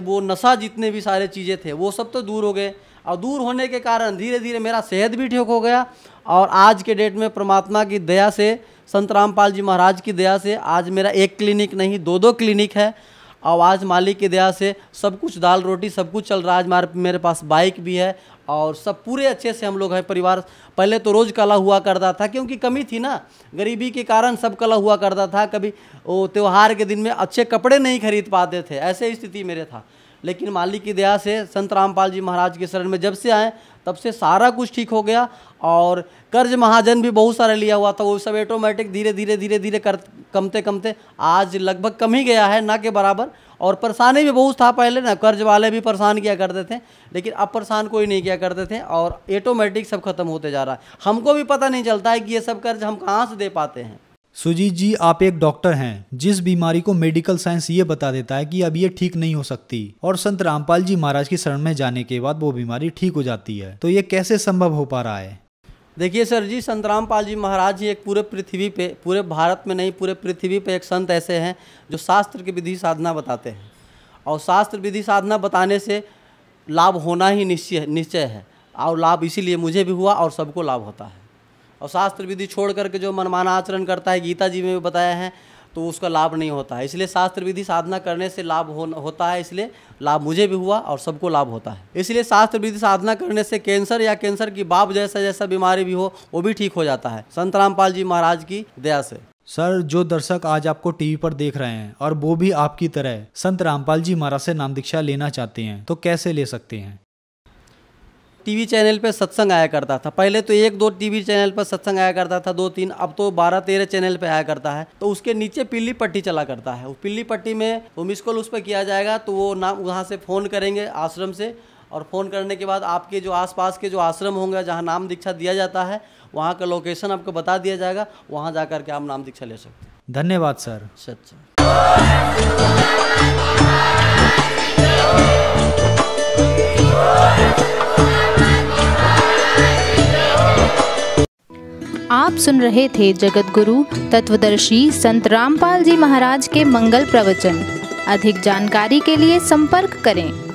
Speaker 5: वो नशा, जितने भी सारे चीज़ें थे वो सब तो दूर हो गए, और दूर होने के कारण धीरे धीरे मेरा सेहत भी ठीक हो गया। और आज के डेट में परमात्मा की दया से, संत रामपाल जी महाराज की दया से आज मेरा एक क्लिनिक नहीं 2-2 क्लिनिक है। और आज मालिक की दया से सब कुछ, दाल रोटी सब कुछ चल रहा है। आज मेरे पास बाइक भी है और सब पूरे अच्छे से हम लोग हैं परिवार। पहले तो रोज़ कला हुआ करता था, क्योंकि कमी थी ना, गरीबी के कारण सब कला हुआ करता था। कभी वो त्यौहार के दिन में अच्छे कपड़े नहीं खरीद पाते थे, ऐसे स्थिति मेरे था। लेकिन मालिक की दया से संत रामपाल जी महाराज के शरण में जब से आए तब से सारा कुछ ठीक हो गया। और कर्ज महाजन भी बहुत सारा लिया हुआ था, वो सब ऑटोमेटिक धीरे धीरे कमते कमते आज लगभग कम ही गया है, ना के बराबर। और परेशानी भी बहुत था पहले ना, कर्ज वाले भी परेशान किया करते थे, लेकिन अब परेशान कोई नहीं किया करते थे और ऑटोमेटिक सब खत्म होते जा रहा है। हमको भी पता नहीं चलता है कि ये सब कर्ज हम कहाँ से दे पाते हैं।
Speaker 4: सुजीत जी, आप एक डॉक्टर हैं, जिस बीमारी को मेडिकल साइंस ये बता देता है कि अब ये ठीक नहीं हो सकती, और संत रामपाल जी महाराज की शरण में जाने के बाद वो बीमारी ठीक हो जाती है, तो ये कैसे संभव हो पा रहा है?
Speaker 5: देखिए सर जी, संत रामपाल जी महाराज ही एक पूरे पृथ्वी पे, पूरे भारत में नहीं पूरे पृथ्वी पे एक संत ऐसे हैं जो शास्त्र की विधि साधना बताते हैं। और शास्त्र विधि साधना बताने से लाभ होना ही निश्चय है, और लाभ इसीलिए मुझे भी हुआ और सबको लाभ होता है। और शास्त्र विधि छोड़ करके जो मनमाना आचरण करता है, गीता जी में भी बताया है, तो उसका लाभ नहीं होता है। इसलिए शास्त्र विधि साधना करने से लाभ होता है, इसलिए लाभ मुझे भी हुआ और सबको लाभ होता है। इसलिए शास्त्र विधि साधना करने से कैंसर या कैंसर की बाप जैसा बीमारी भी हो वो भी ठीक हो जाता है, संत रामपाल जी महाराज की दया से।
Speaker 4: सर, जो दर्शक आज आपको टीवी पर देख रहे हैं और वो भी आपकी तरह संत रामपाल जी महाराज से नाम दीक्षा लेना चाहते हैं, तो कैसे ले सकते हैं?
Speaker 5: टीवी चैनल पे सत्संग आया करता था, पहले तो 1-2 टीवी चैनल पर सत्संग आया करता था, 2-3, अब तो 12-13 चैनल पे आया करता है। तो उसके नीचे पीली पट्टी चला करता है, उस पीली पट्टी में वो मिस कॉल उस पर किया जाएगा, तो वो नाम वहाँ से फ़ोन करेंगे आश्रम से, और फ़ोन करने के बाद आपके जो आसपास के जो आश्रम होंगे जहाँ नाम दीक्षा दिया जाता है, वहाँ का लोकेशन आपको बता दिया जाएगा, वहाँ जा कर के आप नाम दीक्षा ले सकते हैं।
Speaker 4: धन्यवाद सर।
Speaker 5: सच्चा।
Speaker 6: आप सुन रहे थे जगत गुरु तत्वदर्शी संत रामपाल जी महाराज के मंगल प्रवचन। अधिक जानकारी के लिए संपर्क करें।